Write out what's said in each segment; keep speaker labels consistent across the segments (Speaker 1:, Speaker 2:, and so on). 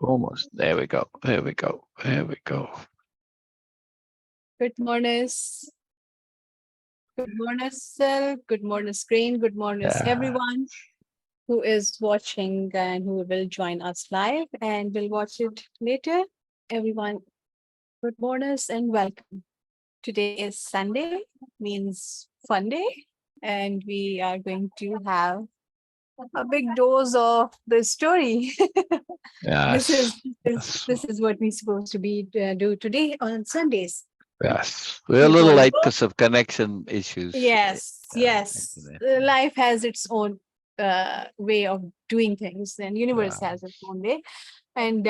Speaker 1: Almost. There we go. There we go. There we go.
Speaker 2: Good morning. Good morning, Sil. Good morning, screen. Good morning, everyone who is watching and who will join us live and will watch it later. Everyone, good morning and welcome. Today is Sunday, means fun day, and we are going to have a big dose of the story.
Speaker 1: Yes.
Speaker 2: This is what we're supposed to be do today on Sundays.
Speaker 1: Yes. We're a little late because of connection issues.
Speaker 2: Yes. Life has its own way of doing things, and universe has its own way. And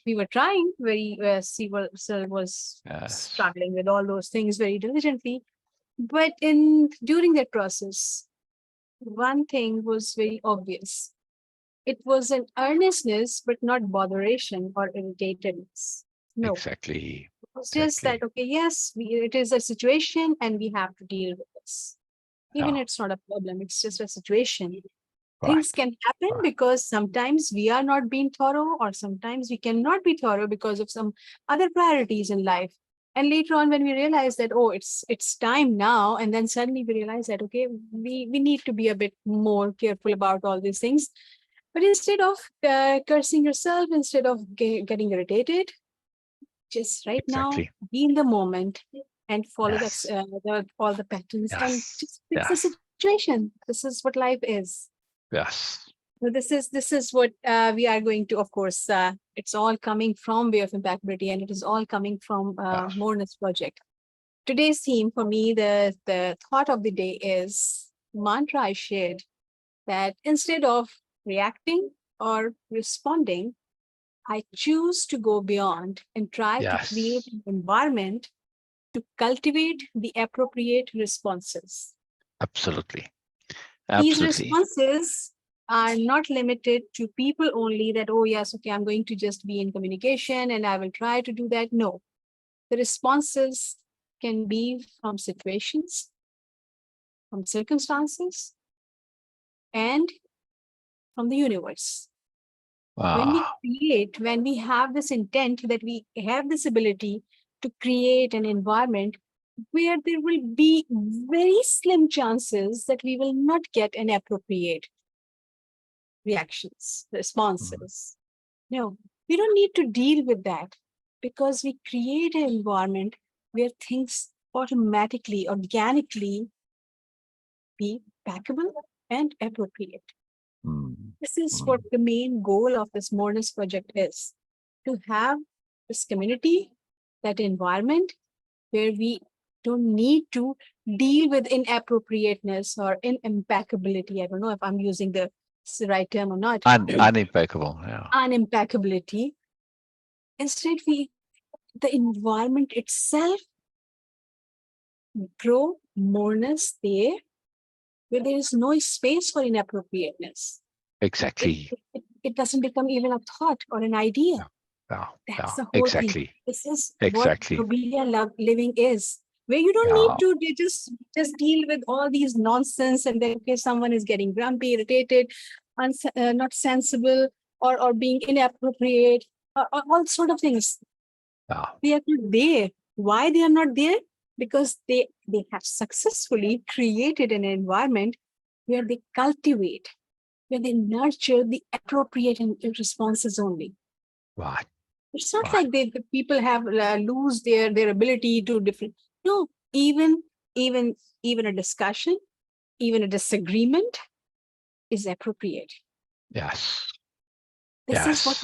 Speaker 2: we were trying very, Sil was struggling with all those things very diligently. But during that process, one thing was very obvious. It was an earnestness, but not botheration or irritatedness. No.
Speaker 1: Exactly.
Speaker 2: It's just that, okay, yes, it is a situation and we have to deal with this. Even it's not a problem, it's just a situation. Right. Things can happen because sometimes we are not being thorough, or sometimes we cannot be thorough because of some other priorities in life. And later on, when we realize that, oh, it's time now, and then suddenly we realize that, okay, we need to be a bit more careful about all these things. But instead of cursing yourself, instead of getting irritated, just now be in the moment and follow all the patterns and just fix the situation. This is what life is.
Speaker 1: Yes.
Speaker 2: So this is what we are going to, of course, it's all coming from Way-of-Impeccability, and it is all coming from Moreness project. Today's theme for me, the thought of the day is mantra I shared, that instead of reacting or responding, I choose to go beyond and try to create an environment to cultivate the appropriate responses.
Speaker 1: Absolutely.
Speaker 2: These responses are not limited to people only, that, oh, yes, okay, I'm going to just be in communication and I will try to do that. No, the responses can be from situations, from circumstances, and from the universe. When we have this intent, that we have this ability to create an environment where there will be very slim chances that we will not get an appropriate reactions, responses. No, we don't need to deal with that, because we create an environment where things automatically, organically be packable and appropriate. This is what the main goal of this Moreness project is, to have this community, that environment where we don't need to deal with inappropriateness or impeccability. I don't know if I'm using the right term or not.
Speaker 1: Unimpeccable,
Speaker 2: Unimpeccability. Instead, the environment itself grow moreness there, where there is no space for inappropriateness.
Speaker 1: Exactly.
Speaker 2: It doesn't become even a thought or an idea. That's the whole thing. This is what Nobelia-Living is, where you don't need to just deal with all these nonsense, and then, okay, someone is getting grumpy, irritated, not sensible, or being inappropriate, or all sort of things. They are not there. Why they are not there? Because they have successfully created an environment where they cultivate, where they nurture the appropriate responses only.
Speaker 1: Right.
Speaker 2: It's not like the people have lose their ability to different. No, even a discussion, even a disagreement is appropriate.
Speaker 1: Yes.
Speaker 2: This is what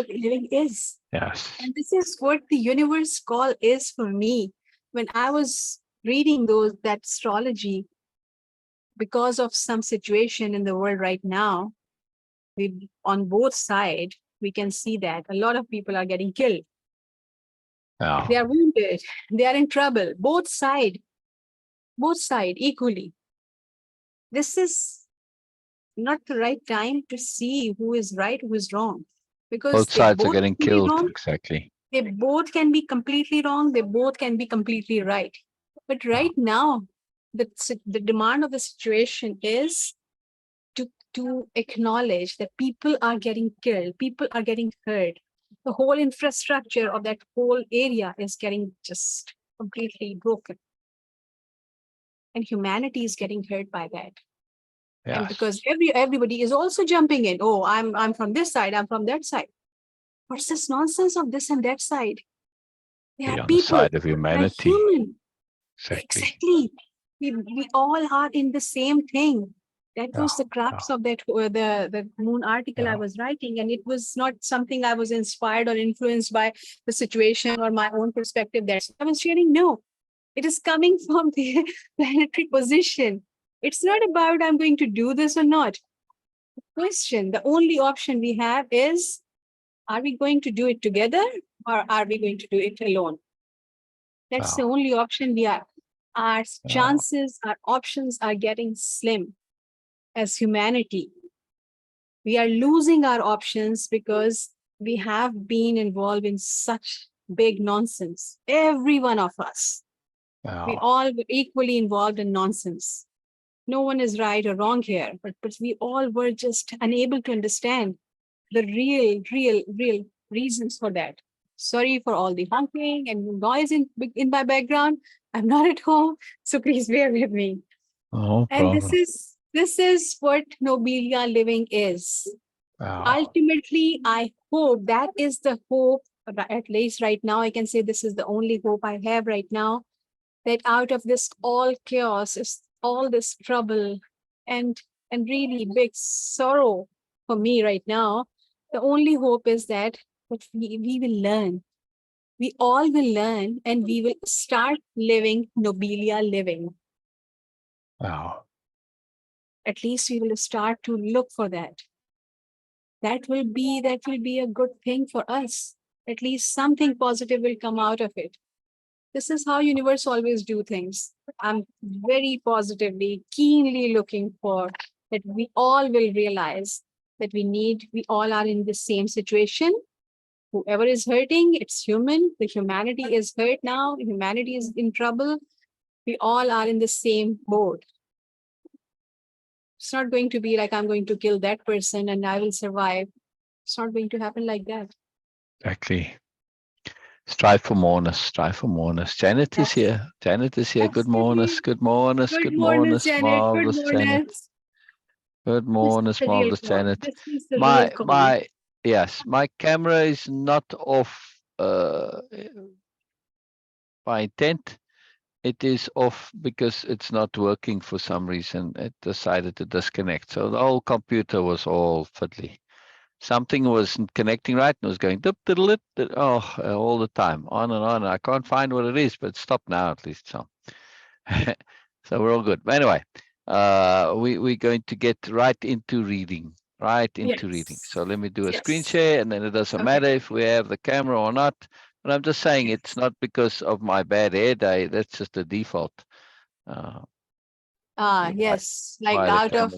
Speaker 2: living is.
Speaker 1: Yes.
Speaker 2: And this is what the universe call is for me. When I was reading that astrology, because of some situation in the world right now, on both sides, we can see that a lot of people are getting killed. They are wounded. They are in trouble. Both side equally. This is not the right time to see who is right, who is wrong, because
Speaker 1: both sides are getting killed. Exactly.
Speaker 2: They both can be completely wrong. They both can be completely right. But right now, the demand of the situation is to to acknowledge that people are getting killed, people are getting hurt. The whole infrastructure of that whole area is getting just completely broken. And humanity is getting hurt by that.
Speaker 1: Yes.
Speaker 2: And because everybody is also jumping in. Oh, I'm from this side, I'm from that side. What's this nonsense of this and that side? They
Speaker 1: Be
Speaker 2: are
Speaker 1: on the
Speaker 2: people,
Speaker 1: side of
Speaker 2: they are
Speaker 1: humanity.
Speaker 2: human.
Speaker 1: Exactly.
Speaker 2: Exactly. We all are in the same thing. That was the crux of that the Moon article I was writing, and it was not something I was inspired or influenced by the situation or my own perspective. That's I was sharing. No, it is coming from the planetary position. It's not about I'm going to do this or not. The question, the only option we have is: are we going to do it together, or are we going to do it alone? That's the only option we are. Our chances, our options are getting slim as humanity. We are losing our options because we have been involved in such big nonsense. Every one of us. We all were equally involved in nonsense. No one is right or wrong here, but we all were just unable to understand the real reasons for that. Sorry for all the honking and noise in my background. I'm not at home, so please bear with me. And this is what Nobelia-Living is. Ultimately, I hope that is the hope, at least right now, I can say this is the only hope I have right now, that out of this all chaos, is all this trouble and really big sorrow for me right now, the only hope is that we will learn. We all will learn and we will start living Nobelia-Living.
Speaker 1: Wow.
Speaker 2: At least we will start to look for that. That will be a good thing for us. At least something positive will come out of it. This is how universe always do things. I'm very positively, keenly looking for that we all will realize that we all are in the same situation. Whoever is hurting, it's human. The humanity is hurt now. Humanity is in trouble. We all are in the same boat. It's not going to be like I'm going to kill that person and I will survive. It's not going to happen like that.
Speaker 1: Exactly. Strive for moreness. Strive for moreness. Janet is here. Janet is here. Good morning. Good morning. Good morning, marvelous Janet. Good morning, marvelous Janet. My camera is not off by intent. It is off because it's not working for some reason. It decided to disconnect. So the whole computer was all fiddly. Something wasn't connecting right and it was going all the time, on and on. I can't find what it is, but it's stopped now at least. So, so we're all good. But anyway, we're going to get right into reading. So let me do a screen share, and then it doesn't matter if we have the camera or not. But I'm just saying it's not because of my bad hair day. That's just the default.
Speaker 2: Yes, like out of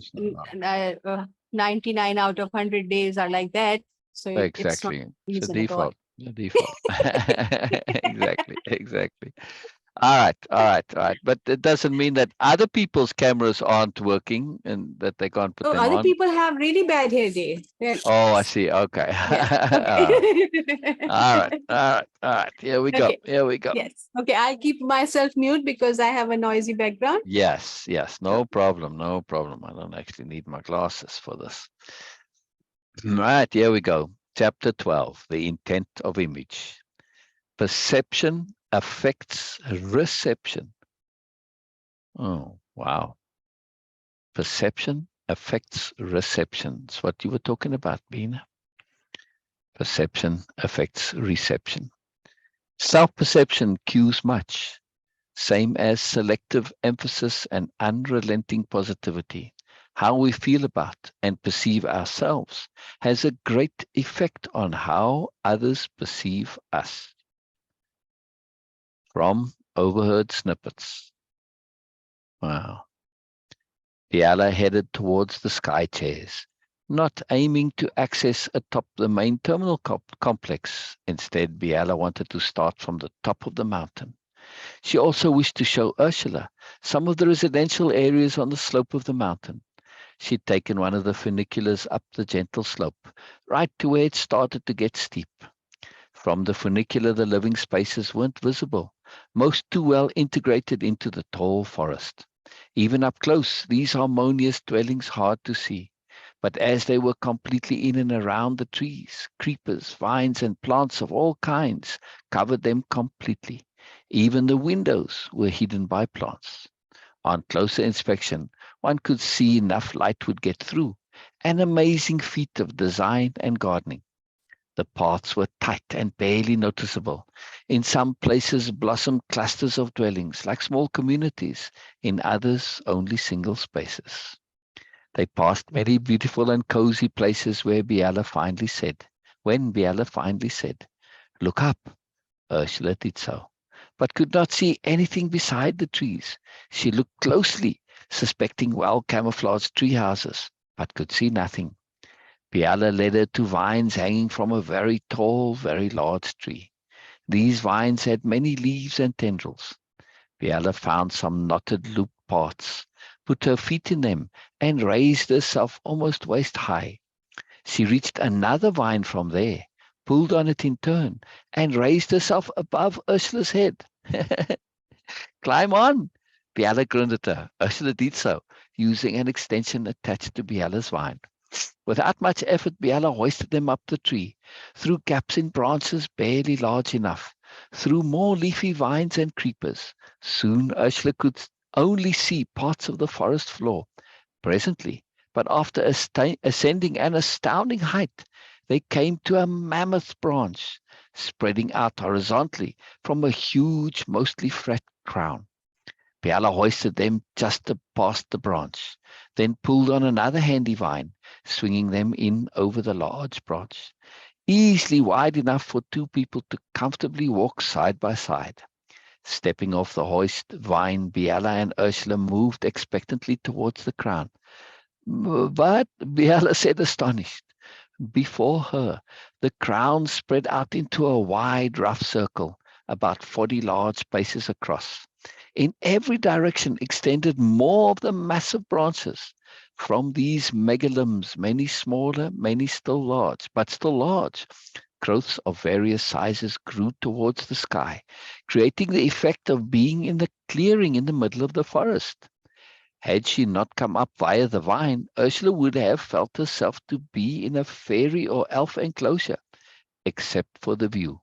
Speaker 2: 99 out of 100 days are like that. So
Speaker 1: exactly,
Speaker 2: it's
Speaker 1: a default. The default. Exactly. All right. But it doesn't mean that other people's cameras aren't working and that they can't put them on.
Speaker 2: Other people have really bad hair day.
Speaker 1: Oh, I see. Okay. All right. Here we go.
Speaker 2: Yes. Okay, I'll keep myself mute because I have a noisy background.
Speaker 1: Yes. No problem. I don't actually need my glasses for this. All right, here we go. Chapter 12, the intent of image. Perception affects reception. Oh, wow. Perception affects reception. It's what you were talking about, Bina. Perception affects reception. Self-perception cues much, same as selective emphasis and unrelenting positivity. How we feel about and perceive ourselves has a great effect on how others perceive us. From overheard snippets. Wow. Biella headed towards the sky chairs, not aiming to access atop the main terminal complex. Instead, Biella wanted to start from the top of the mountain. She also wished to show Ursula some of the residential areas on the slope of the mountain. She'd taken one of the funiculars up the gentle slope, right to where it started to get steep. From the funicular, the living spaces weren't visible, most too well integrated into the tall forest. Even up close, these harmonious dwellings hard to see. But as they were completely in and around the trees, creepers, vines, and plants of all kinds covered them completely. Even the windows were hidden by plants. On closer inspection, one could see enough light would get through. An amazing feat of design and gardening. The paths were tight and barely noticeable. In some places blossomed clusters of dwellings, like small communities. In others, only single spaces. They passed many beautiful and cozy places when Biella finally said, "Look up." Ursula did so, but could not see anything beside the trees. She looked closely, suspecting well-camouflaged tree houses, but could see nothing. Biella led her to vines hanging from a very tall, very large tree. These vines had many leaves and tendrils. Biella found some knotted looped parts, put her feet in them, and raised herself almost waist high. She reached another vine from there, pulled on it in turn, and raised herself above Ursula's head. "Climb on!" Biella grinned at her. Ursula did so, using an extension attached to Biella's vine. Without much effort, Biella hoisted them up the tree, through gaps in branches barely large enough, through more leafy vines and creepers. Soon Ursula could only see parts of the forest floor. Presently, but after ascending an astounding height, they came to a mammoth branch, spreading out horizontally from a huge, mostly flat crown. Biella hoisted them just past the branch, then pulled on another handy vine, swinging them in over the large branch, easily wide enough for two people to comfortably walk side by side. Stepping off the hoist vine, Biella and Ursula moved expectantly towards the crown. But Biella said, astonished, before her, the crown spread out into a wide, rough circle, about 40 large paces across. In every direction extended more of the massive branches. From these megalimbs, many smaller, many still large, but still large, growths of various sizes grew towards the sky, creating the effect of being in the clearing in the middle of the forest. Had she not come up via the vine, Ursula would have felt herself to be in a fairy or elf enclosure, except for the view.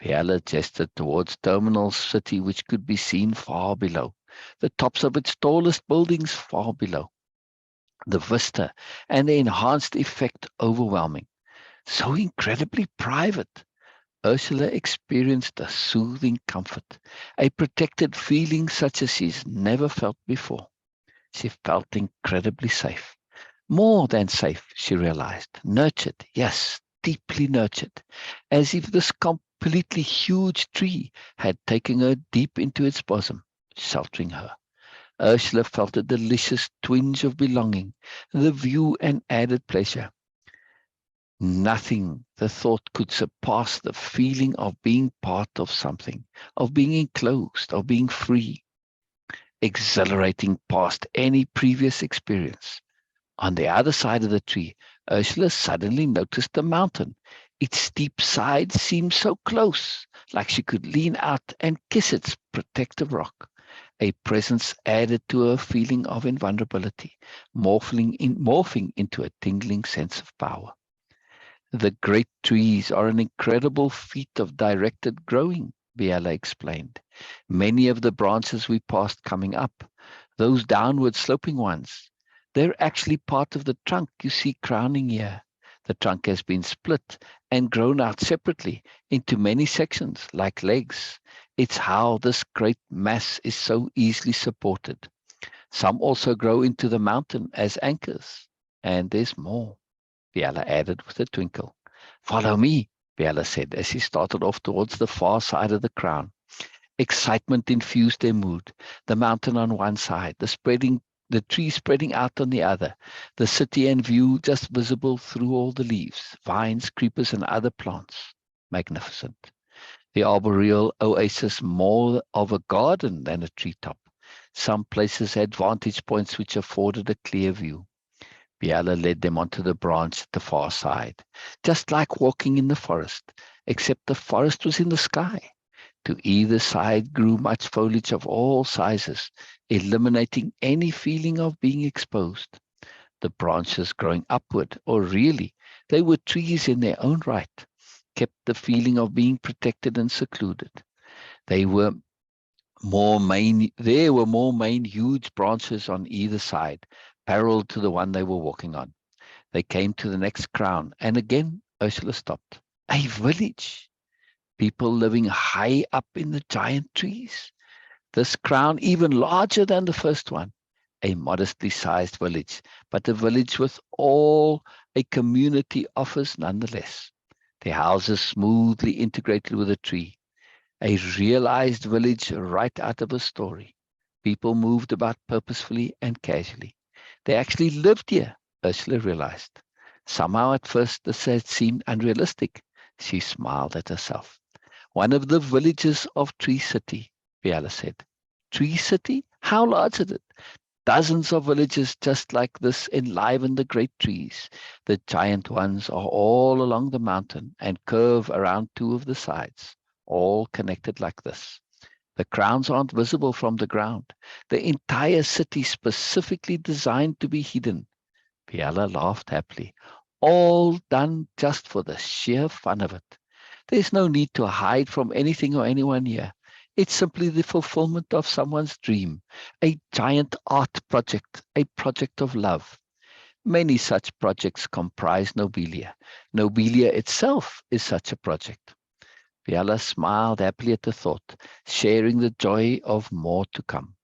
Speaker 1: Biella gestured towards Terminal City, which could be seen far below, the tops of its tallest buildings far below. The vista and the enhanced effect overwhelming. So incredibly private. Ursula experienced a soothing comfort, a protected feeling such as she's never felt before. She felt incredibly safe. More than safe, she realized. Nurtured, yes, deeply nurtured, as if this completely huge tree had taken her deep into its bosom, sheltering her. Ursula felt a delicious twinge of belonging, the view an added pleasure. Nothing, the thought, could surpass the feeling of being part of something, of being enclosed, of being free, exhilarating past any previous experience. On the other side of the tree, Ursula suddenly noticed the mountain. Its steep sides seemed so close, like she could lean out and kiss its protective rock. A presence added to her feeling of invulnerability, morphing into a tingling sense of power. The great trees are an incredible feat of directed growing, Biella explained. Many of the branches we passed coming up, those downward sloping ones, they're actually part of the trunk you see crowning here. The trunk has been split and grown out separately into many sections, like legs. It's how this great mass is so easily supported. Some also grow into the mountain as anchors. And there's more, Biella added with a twinkle. "Follow me," Biella said as she started off towards the far side of the crown. Excitement infused their mood. The mountain on one side, the tree spreading out on the other, the city and view just visible through all the leaves, vines, creepers, and other plants. Magnificent. The arboreal oasis more of a garden than a treetop. Some places had vantage points which afforded a clear view. Biella led them onto the branch at the far side, just like walking in the forest, except the forest was in the sky. To either side grew much foliage of all sizes, eliminating any feeling of being exposed. The branches growing upward, or really, they were trees in their own right, kept the feeling of being protected and secluded. There were more main huge branches on either side, parallel to the one they were walking on. They came to the next crown, and again Ursula stopped. A village, people living high up in the giant trees. This crown even larger than the first one. A modestly sized village, but a village with all a community offers nonetheless. Their houses smoothly integrated with a tree. A realized village right out of a story. People moved about purposefully and casually. They actually lived here, Ursula realized. Somehow at first this had seemed unrealistic. She smiled at herself. One of the villages of Tree City, Biella said. Tree City? How large is it? Dozens of villages just like this enliven the great trees. The giant ones are all along the mountain and curve around two of the sides, all connected like this. The crowns aren't visible from the ground. The entire city specifically designed to be hidden. Biella laughed happily. All done just for the sheer fun of it. There's no need to hide from anything or anyone here. It's simply the fulfillment of someone's dream, a giant art project, a project of love. Many such projects comprise Nobelia. Nobelia itself is such a project. Biella smiled happily at the thought, sharing the joy of more to come.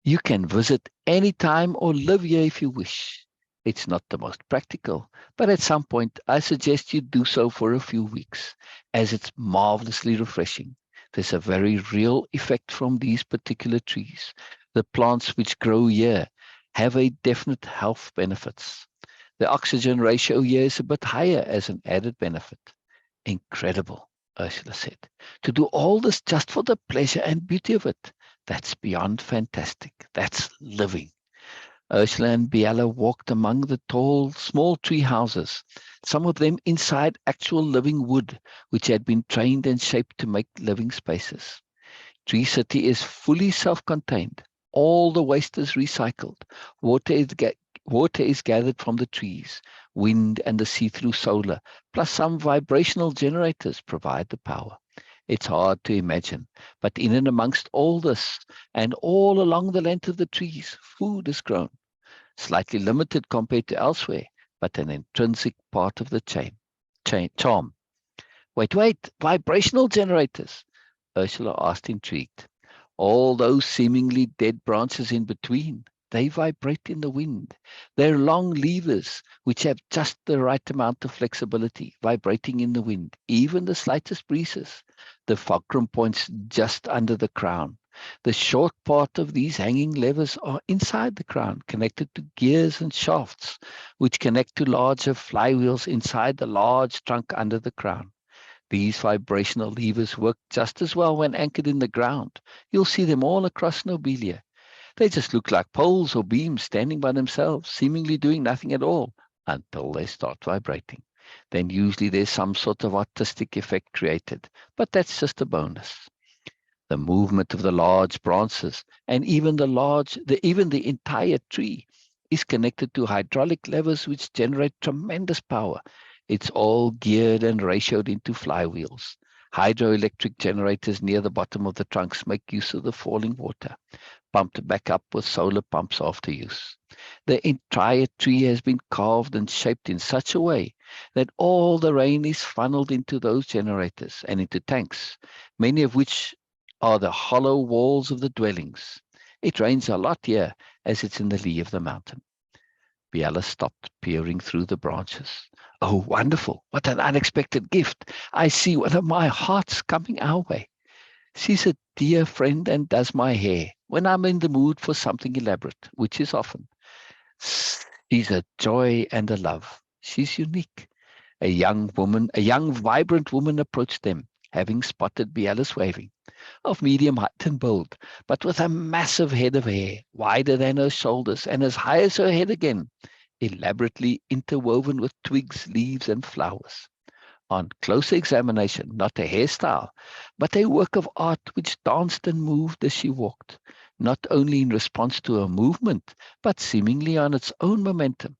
Speaker 1: You can visit any time or live here if you wish. It's not the most practical, but at some point I suggest you do so for a few weeks, as it's marvelously refreshing. There's a very real effect from these particular trees. The plants which grow here have a definite health benefits. The oxygen ratio here is a bit higher as an added benefit. Incredible, Ursula said. To do all this just for the pleasure and beauty of it. That's beyond fantastic. That's living. Ursula and Biella walked among the tall, small tree houses, some of them inside actual living wood, which had been trained and shaped to make living spaces. Tree City is fully self-contained. All the waste is recycled. Water is gathered from the trees. Wind and the see-through solar, plus some vibrational generators provide the power. It's hard to imagine, but in and amongst all this, and all along the length of the trees, food is grown. Slightly limited compared to elsewhere, but an intrinsic part of the charm. Wait, vibrational generators? Ursula asked, intrigued. All those seemingly dead branches in between, they vibrate in the wind. They're long levers which have just the right amount of flexibility, vibrating in the wind, even the slightest breezes. The fulcrum points just under the crown. The short part of these hanging levers are inside the crown, connected to gears and shafts, which connect to larger flywheels inside the large trunk under the crown. These vibrational levers work just as well when anchored in the ground. You'll see them all across Nobelia. They just look like poles or beams standing by themselves, seemingly doing nothing at all, until they start vibrating. Then usually there's some sort of artistic effect created, but that's just a bonus. The movement of the large branches and even the entire tree is connected to hydraulic levers which generate tremendous power. It's all geared and ratioed into flywheels. Hydroelectric generators near the bottom of the trunks make use of the falling water, pumped back up with solar pumps after use. The entire tree has been carved and shaped in such a way that all the rain is funneled into those generators and into tanks, many of which are the hollow walls of the dwellings. It rains a lot here as it's in the lee of the mountain. Biella stopped, peering through the branches. Oh, wonderful. What an unexpected gift. I see one of my hearts coming our way. She's a dear friend and does my hair when I'm in the mood for something elaborate, which is often. She's a joy and a love. She's unique. A young, vibrant woman approached them, having spotted Biella's waving. of medium height and build, but with a massive head of hair, wider than her shoulders and as high as her head again, elaborately interwoven with twigs, leaves, and flowers. On closer examination, not a hairstyle, but a work of art which danced and moved as she walked, not only in response to her movement, but seemingly on its own momentum.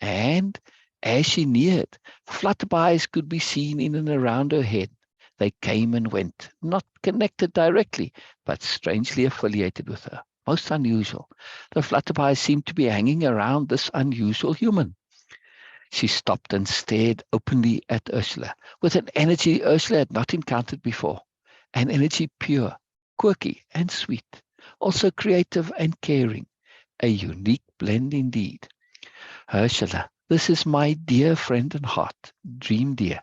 Speaker 1: And as she neared, flutterbys could be seen in and around her head. They came and went, not connected directly, but strangely affiliated with her. Most unusual. The flutterbys seemed to be hanging around this unusual human. She stopped and stared openly at Ursula with an energy Ursula had not encountered before. An energy pure, quirky, and sweet, also creative and caring. A unique blend indeed. Ursula, this is my dear friend and heart, Dream dear,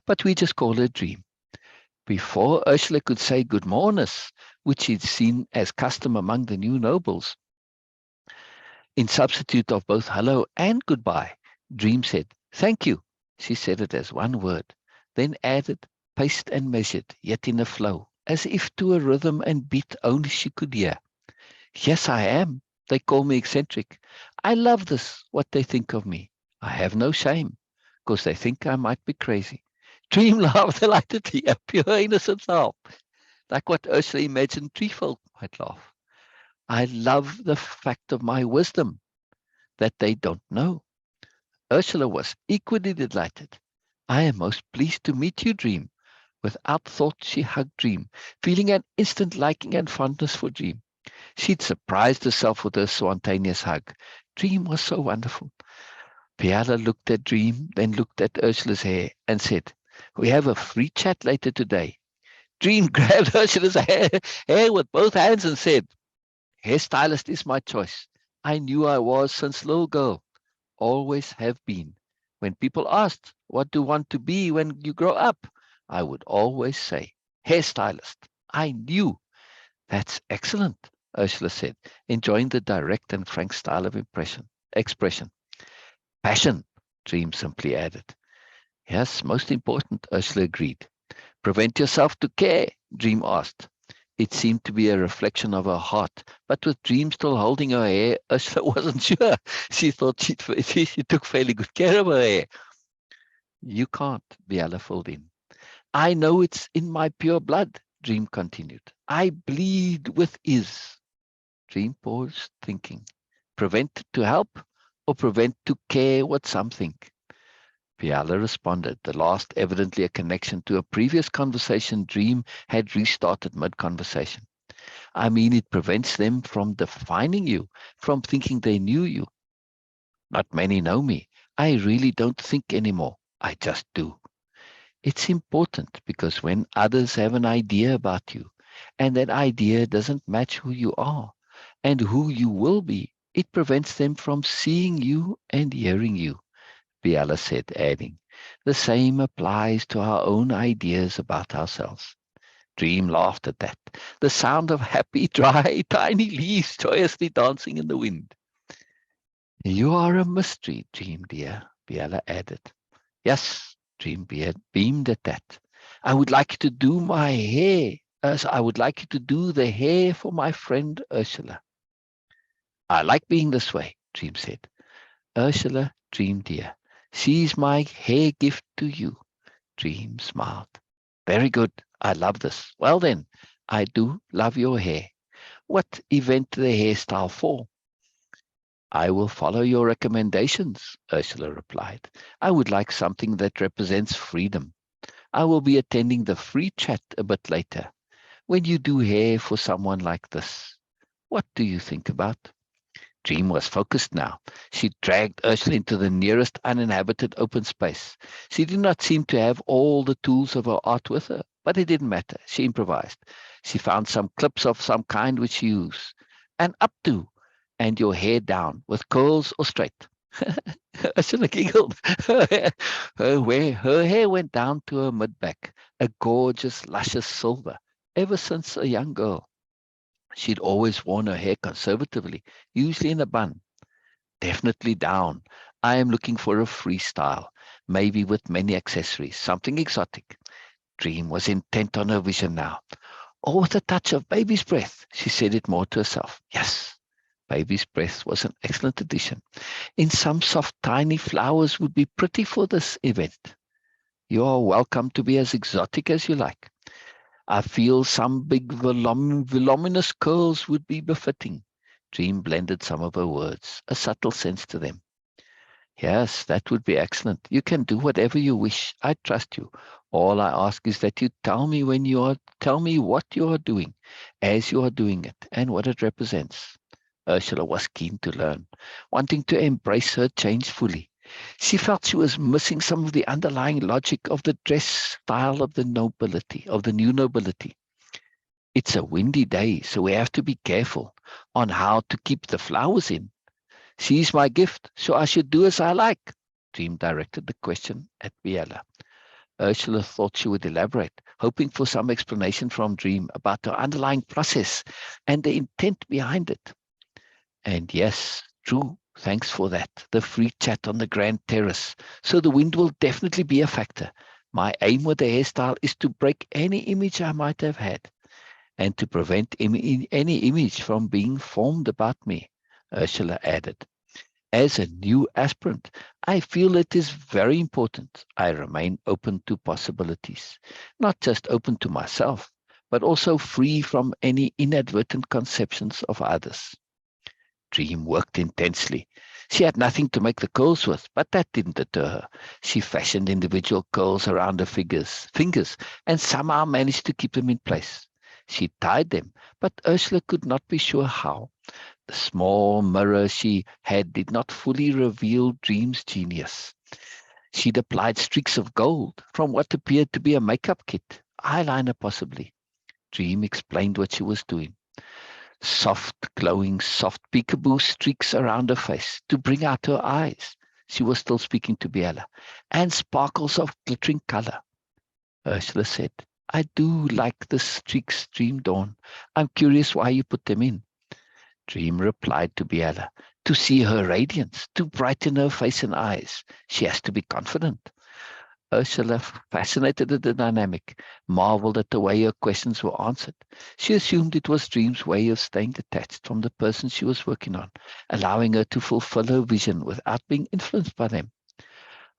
Speaker 1: but we just call her Dream. Before Ursula could say good morness, which she'd seen as custom among the new nobles, in substitute of both hello and goodbye, Dream said, thank you. She said it as one word, then added, paced and measured, yet in a flow, as if to a rhythm and beat only she could hear. Yes, I am. They call me eccentric. I love this, what they think of me. I have no shame, because they think I might be crazy. Dream laughed delightedly, a pure innocent laugh, like what Ursula imagined tree folk might laugh. I love the fact of my wisdom that they don't know. Ursula was equally delighted. I am most pleased to meet you, Dream. Without thought, she hugged Dream, feeling an instant liking and fondness for Dream. She'd surprised herself with her spontaneous hug. Dream was so wonderful. Biella looked at Dream, then looked at Ursula's hair and said, we have a free chat later today. Dream grabbed Ursula's hair with both hands and said, hairstylist is my choice. I knew I was since little girl. Always have been. When people asked, what do you want to be when you grow up? I would always say, hairstylist. I knew. That's excellent, Ursula said, enjoying the direct and frank style of expression. Passion, Dream simply added. Yes, most important, Ursula agreed. Prevent yourself to care, Dream asked. It seemed to be a reflection of her heart, but with Dream still holding her hair, Ursula wasn't sure. She thought she took fairly good care of her hair. You can't, Biella filled in. I know it's in my pure blood, Dream continued. I bleed with is. Dream paused, thinking. Prevent to help or prevent to care what some think? Biella responded, the last evidently a connection to a previous conversation Dream had restarted mid-conversation. I mean, it prevents them from defining you, from thinking they knew you. Not many know me. I really don't think anymore. I just do. It's important because when others have an idea about you, and that idea doesn't match who you are and who you will be, it prevents them from seeing you and hearing you. Biella said, adding, the same applies to our own ideas about ourselves. Dream laughed at that, the sound of happy, dry, tiny leaves joyously dancing in the wind. You are a mystery, Dream dear, Biella added. Yes, Dream beamed at that. I would like you to do my hair, as I would like you to do the hair for my friend Ursula. I like being this way, Dream said. Ursula, Dream dear, she's my hair gift to you. Dream smiled. Very good. I love this. Well then, I do love your hair. What event the hairstyle for? I will follow your recommendations, Ursula replied. I would like something that represents freedom. I will be attending the free chat a bit later. When you do hair for someone like this, what do you think about? Dream was focused now. She dragged Ursula into the nearest uninhabited open space. She did not seem to have all the tools of her art with her, but it didn't matter. She improvised. She found some clips of some kind which she used. An updo, and your hair down, with curls or straight. Ursula giggled. Her hair went down to her mid-back, a gorgeous, luscious silver, ever since a young girl. She'd always worn her hair conservatively, usually in a bun. Definitely down. I am looking for a freestyle, maybe with many accessories, something exotic. Dream was intent on her vision now. or with a touch of baby's breath. She said it more to herself. Yes, baby's breath was an excellent addition. In some soft, tiny flowers would be pretty for this event. You are welcome to be as exotic as you like. I feel some big voluminous curls would be befitting. Dream blended some of her words, a subtle sense to them. Yes, that would be excellent. You can do whatever you wish. I trust you. All I ask is that you tell me what you are doing, as you are doing it, and what it represents. Ursula was keen to learn, wanting to embrace her change fully. She felt she was missing some of the underlying logic of the dress style of the nobility, of the new nobility. It's a windy day, so we have to be careful on how to keep the flowers in. She's my gift, so I should do as I like. Dream directed the question at Biella. Ursula thought she would elaborate, hoping for some explanation from Dream about the underlying process and the intent behind it. And yes, true, thanks for that. The free chat on the Grand Terrace. So the wind will definitely be a factor. My aim with the hairstyle is to break any image I might have had and to prevent any image from being formed about me, Ursula added. As a new aspirant, I feel it is very important I remain open to possibilities, not just open to myself, but also free from any inadvertent conceptions of others. Dream worked intensely. She had nothing to make the curls with, but that didn't deter her. She fashioned individual curls around her fingers, and somehow managed to keep them in place. She tied them, but Ursula could not be sure how. The small mirror she had did not fully reveal Dream's genius. She'd applied streaks of gold from what appeared to be a makeup kit, eyeliner possibly. Dream explained what she was doing. Soft, glowing, soft peekaboo streaks around her face to bring out her eyes. She was still speaking to Biella. And sparkles of glittering color. Ursula said, I do like the streaks, Dream Dawn. I'm curious why you put them in. Dream replied to Biella, to see her radiance, to brighten her face and eyes. She has to be confident. Ursula, fascinated at the dynamic, marveled at the way her questions were answered. She assumed it was Dream's way of staying detached from the person she was working on, allowing her to fulfill her vision without being influenced by them.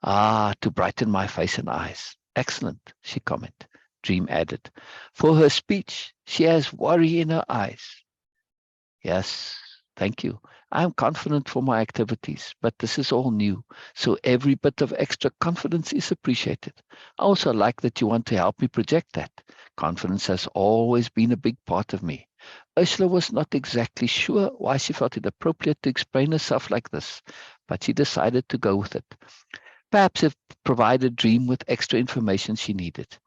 Speaker 1: Ah, to brighten my face and eyes. Excellent, she commented. Dream added, for her speech, she has worry in her eyes. Yes, thank you. I am confident for my activities, but this is all new, so every bit of extra confidence is appreciated. I also like that you want to help me project that. Confidence has always been a big part of me. Ursula was not exactly sure why she felt it appropriate to explain herself like this, but she decided to go with it. Perhaps it provided Dream with extra information she needed.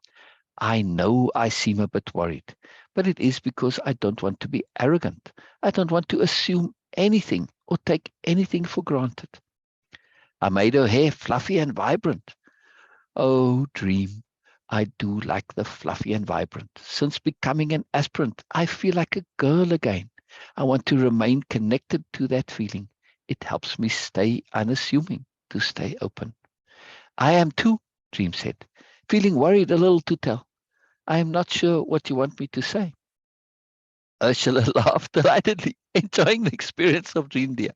Speaker 1: I know I seem a bit worried, but it is because I don't want to be arrogant. I don't want to assume anything or take anything for granted. I made her hair fluffy and vibrant. Oh, Dream, I do like the fluffy and vibrant. Since becoming an aspirant, I feel like a girl again. I want to remain connected to that feeling. It helps me stay unassuming, to stay open. I am too, Dream said, feeling worried a little to tell. I am not sure what you want me to say. Ursula laughed delightedly, enjoying the experience of Dream Dear,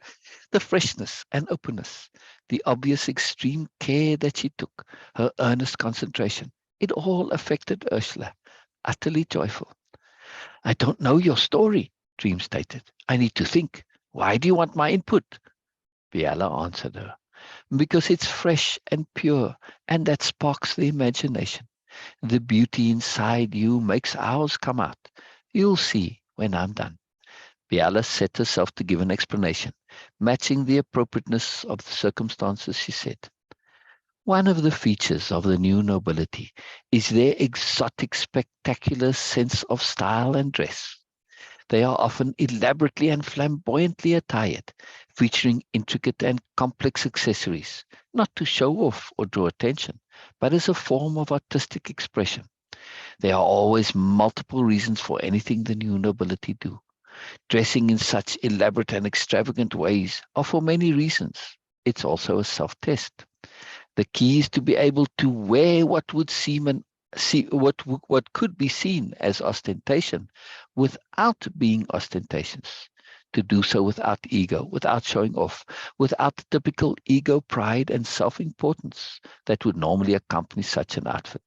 Speaker 1: the freshness and openness, the obvious extreme care that she took, her earnest concentration. It all affected Ursula, utterly joyful. I don't know your story, Dream stated. I need to think. Why do you want my input? Biella answered her. Because it's fresh and pure, and that sparks the imagination. The beauty inside you makes ours come out. You'll see when I'm done. Biella set herself to give an explanation, matching the appropriateness of the circumstances, she said. One of the features of the new nobility is their exotic, spectacular sense of style and dress. They are often elaborately and flamboyantly attired, featuring intricate and complex accessories, not to show off or draw attention, but as a form of artistic expression. There are always multiple reasons for anything the new nobility do. Dressing in such elaborate and extravagant ways are for many reasons. It's also a self-test. The key is to be able to wear what would seem an see what could be seen as ostentation without being ostentatious. To do so without ego, without showing off, without the typical ego pride and self-importance that would normally accompany such an outfit.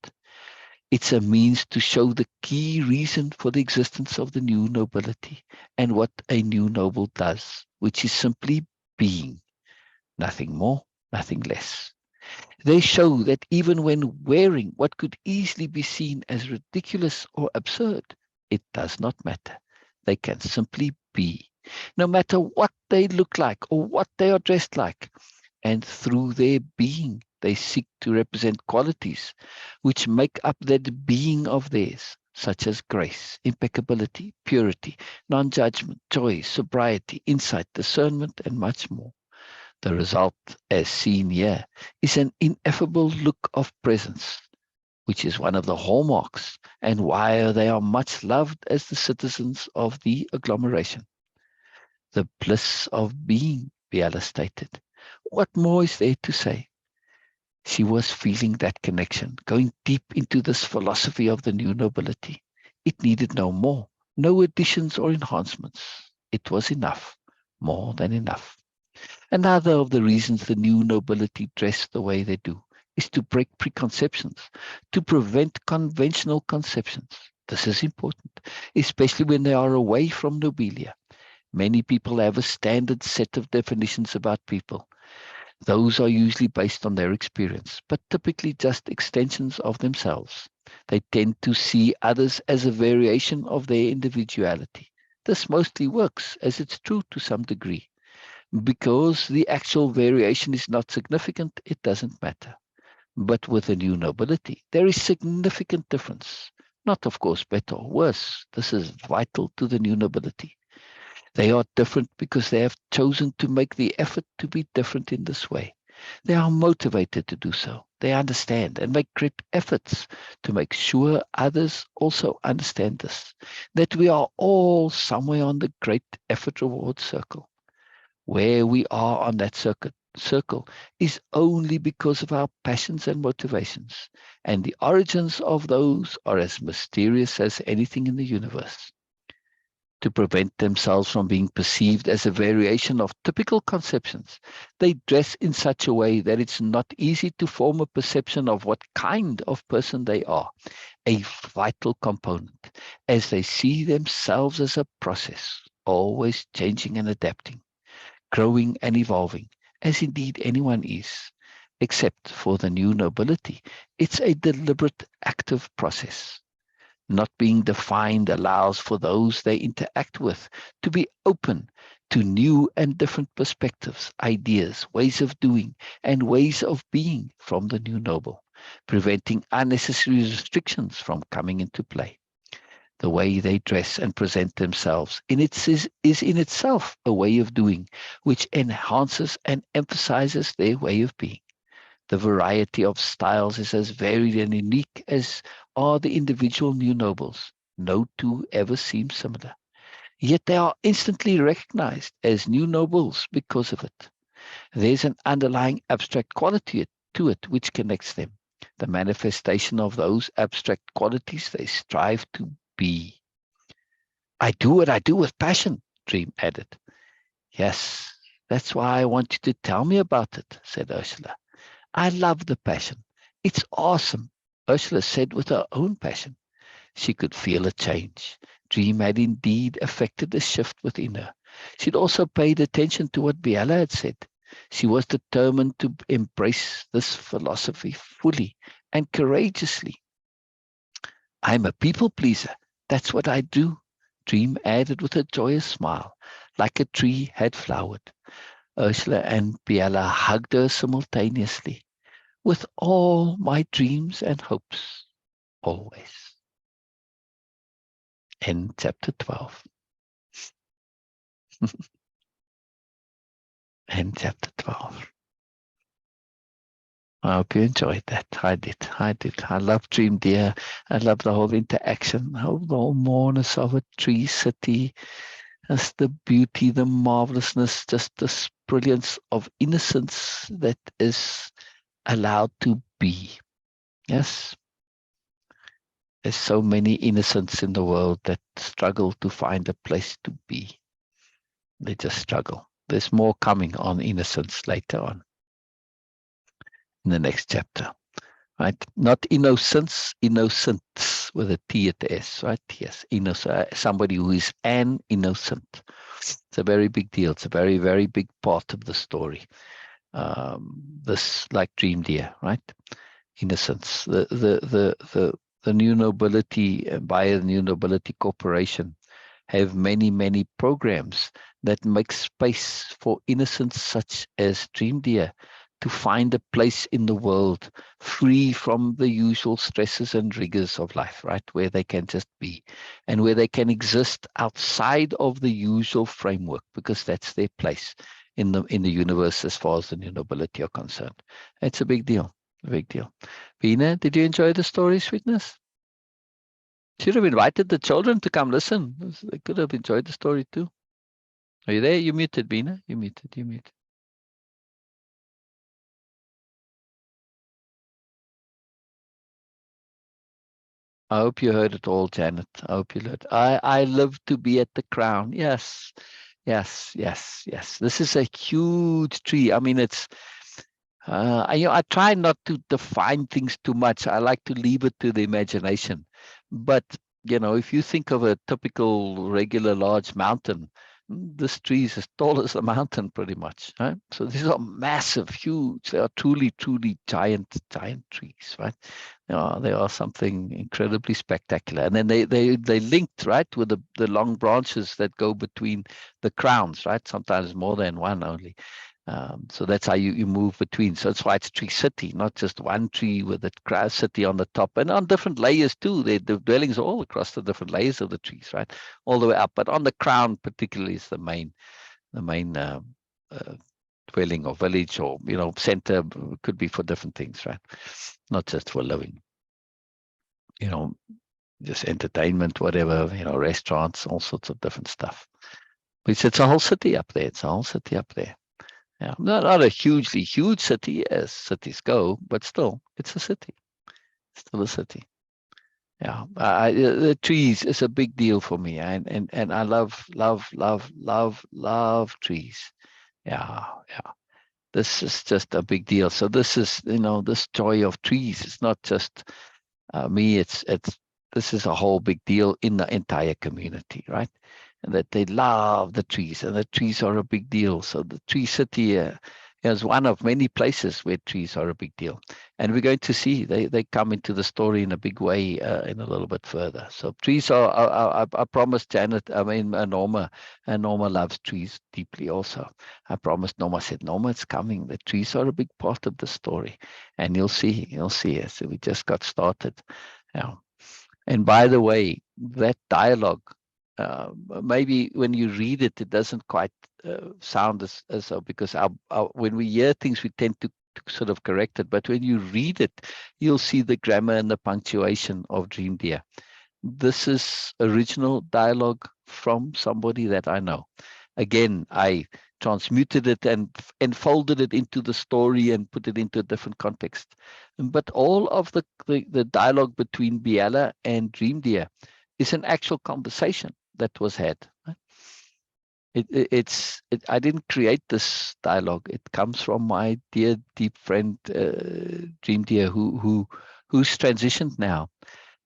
Speaker 1: It's a means to show the key reason for the existence of the new nobility and what a new noble does, which is simply being, nothing more, nothing less. They show that even when wearing what could easily be seen as ridiculous or absurd, it does not matter. They can simply be, no matter what they look like or what they are dressed like. And through their being, they seek to represent qualities which make up that being of theirs, such as grace, impeccability, purity, non-judgment, joy, sobriety, insight, discernment, and much more. The result, as seen here, is an ineffable look of presence, which is one of the hallmarks and why they are much loved as the citizens of the agglomeration. The bliss of being, Biella stated. What more is there to say? She was feeling that connection, going deep into this philosophy of the new nobility. It needed no more, no additions or enhancements. It was enough, more than enough. Another of the reasons the new nobility dress the way they do is to break preconceptions, to prevent conventional conceptions. This is important, especially when they are away from nobilia. Many people have a standard set of definitions about people. Those are usually based on their experience, but typically just extensions of themselves. They tend to see others as a variation of their individuality. This mostly works, as it's true to some degree. Because the actual variation is not significant, it doesn't matter. But with a new nobility, there is significant difference. Not, of course, better or worse. This is vital to the new nobility. They are different because they have chosen to make the effort to be different in this way. They are motivated to do so. They understand and make great efforts to make sure others also understand this, that we are all somewhere on the great effort reward circle. Where we are on that circle is only because of our passions and motivations, and the origins of those are as mysterious as anything in the universe. To prevent themselves from being perceived as a variation of typical conceptions, they dress in such a way that it's not easy to form a perception of what kind of person they are, a vital component, as they see themselves as a process, always changing and adapting, growing and evolving, as indeed anyone is, except for the new nobility. It's a deliberate, active process. Not being defined allows for those they interact with to be open to new and different perspectives, ideas, ways of doing, and ways of being from the new noble, preventing unnecessary restrictions from coming into play. The way they dress and present themselves is in itself a way of doing, which enhances and emphasizes their way of being. The variety of styles is as varied and unique as are the individual new nobles. No two ever seem similar. Yet they are instantly recognized as new nobles because of it. There's an underlying abstract quality to it which connects them. The manifestation of those abstract qualities they strive to be. I do what I do with passion, Dream added. Yes, that's why I want you to tell me about it, said Ursula. I love the passion. It's awesome, Ursula said with her own passion. She could feel a change. Dream had indeed affected a shift within her. She'd also paid attention to what Biella had said. She was determined to embrace this philosophy fully and courageously. I'm a people pleaser. That's what I do, Dream added with a joyous smile, like a tree had flowered. Ursula and Biella hugged her simultaneously. With all my dreams and hopes, always. End chapter 12. End chapter 12. I hope you enjoyed that. I did. I love Dream Deer. I love the whole interaction, the whole moreness of a tree city. That's the beauty, the marvelousness, just this brilliance of innocence that is allowed to be. Yes. There's so many innocents in the world that struggle to find a place to be. They just struggle. There's more coming on innocence later on in the next chapter, right? Not innocence, innocents with a T at the S, right? Yes, innocent, somebody who is an innocent. It's a very big deal. It's a very, very big part of the story. This, like Dream Deer, right? Innocence. The new nobility, by the new nobility corporation, have many, many programs that make space for innocents such as Dream Deer to find a place in the world free from the usual stresses and rigors of life, right? Where they can just be and where they can exist outside of the usual framework, because that's their place in the universe as far as the new nobility are concerned. It's a big deal, a big deal. Vina, did you enjoy the story, sweetness? Should have invited the children to come listen. They could have enjoyed the story too. Are you there? You muted, Bina. You muted. You muted. I hope you heard it all, Janet. I hope you heard. I live to be at the crown. Yes, yes, yes, yes. This is a huge tree. I mean, it's. I try not to define things too much. I like to leave it to the imagination. But if you think of a typical, regular, large mountain, this tree is as tall as the mountain, pretty much. Right? So these are massive, huge. They are truly, truly giant, giant trees. Right? They are something incredibly spectacular. And then they linked, right, with the long branches that go between the crowns. Right? Sometimes more than one only. So that's how you move between. So that's why it's tree city, not just one tree with the grass city on the top, and on different layers too. The dwellings are all across the different layers of the trees, right, all the way up. But on the crown, particularly, is the main dwelling or village, or center. Could be for different things, right? Not just for living. Just entertainment, whatever. Restaurants, all sorts of different stuff. But it's a whole city up there. It's a whole city up there. Yeah, not a hugely huge city as cities go, but still, it's a city. Still a city. Yeah, the trees is a big deal for me, and I love trees. Yeah, yeah. This is just a big deal. So this is this joy of trees. It's not just me. It's this is a whole big deal in the entire community, right? And that they love the trees, and the trees are a big deal. So the tree city is one of many places where trees are a big deal, and we're going to see they come into the story in a big way in a little bit further. So trees are. I promised Janet. I mean Norma, and Norma loves trees deeply also. I promised Norma. I said, Norma, it's coming. The trees are a big part of the story, and you'll see it. So we just got started. Yeah. And by the way, that dialogue, maybe when you read it, it doesn't quite sound as so, because when we hear things, we tend to sort of correct it. But when you read it, you'll see the grammar and the punctuation of Dream Deer. This is original dialogue from somebody that I know. Again, I transmuted it and folded it into the story and put it into a different context. But all of the dialogue between Biella and Dream Deer is an actual conversation that was had. I didn't create this dialogue. It comes from my dear, deep friend Dream Deer, who's transitioned now.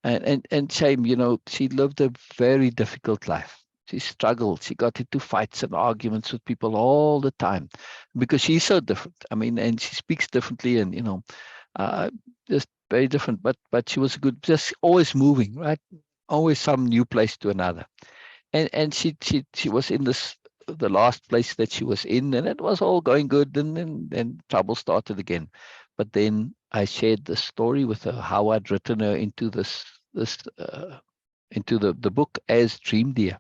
Speaker 1: And shame, she lived a very difficult life. She struggled. She got into fights and arguments with people all the time because she's so different. I mean, and she speaks differently, and just very different. But she was good, just always moving, right? Always some new place to another. And she was in the last place that she was in, and it was all going good, and then trouble started again. But then I shared the story with her, how I'd written her into into the book as Dream Deer.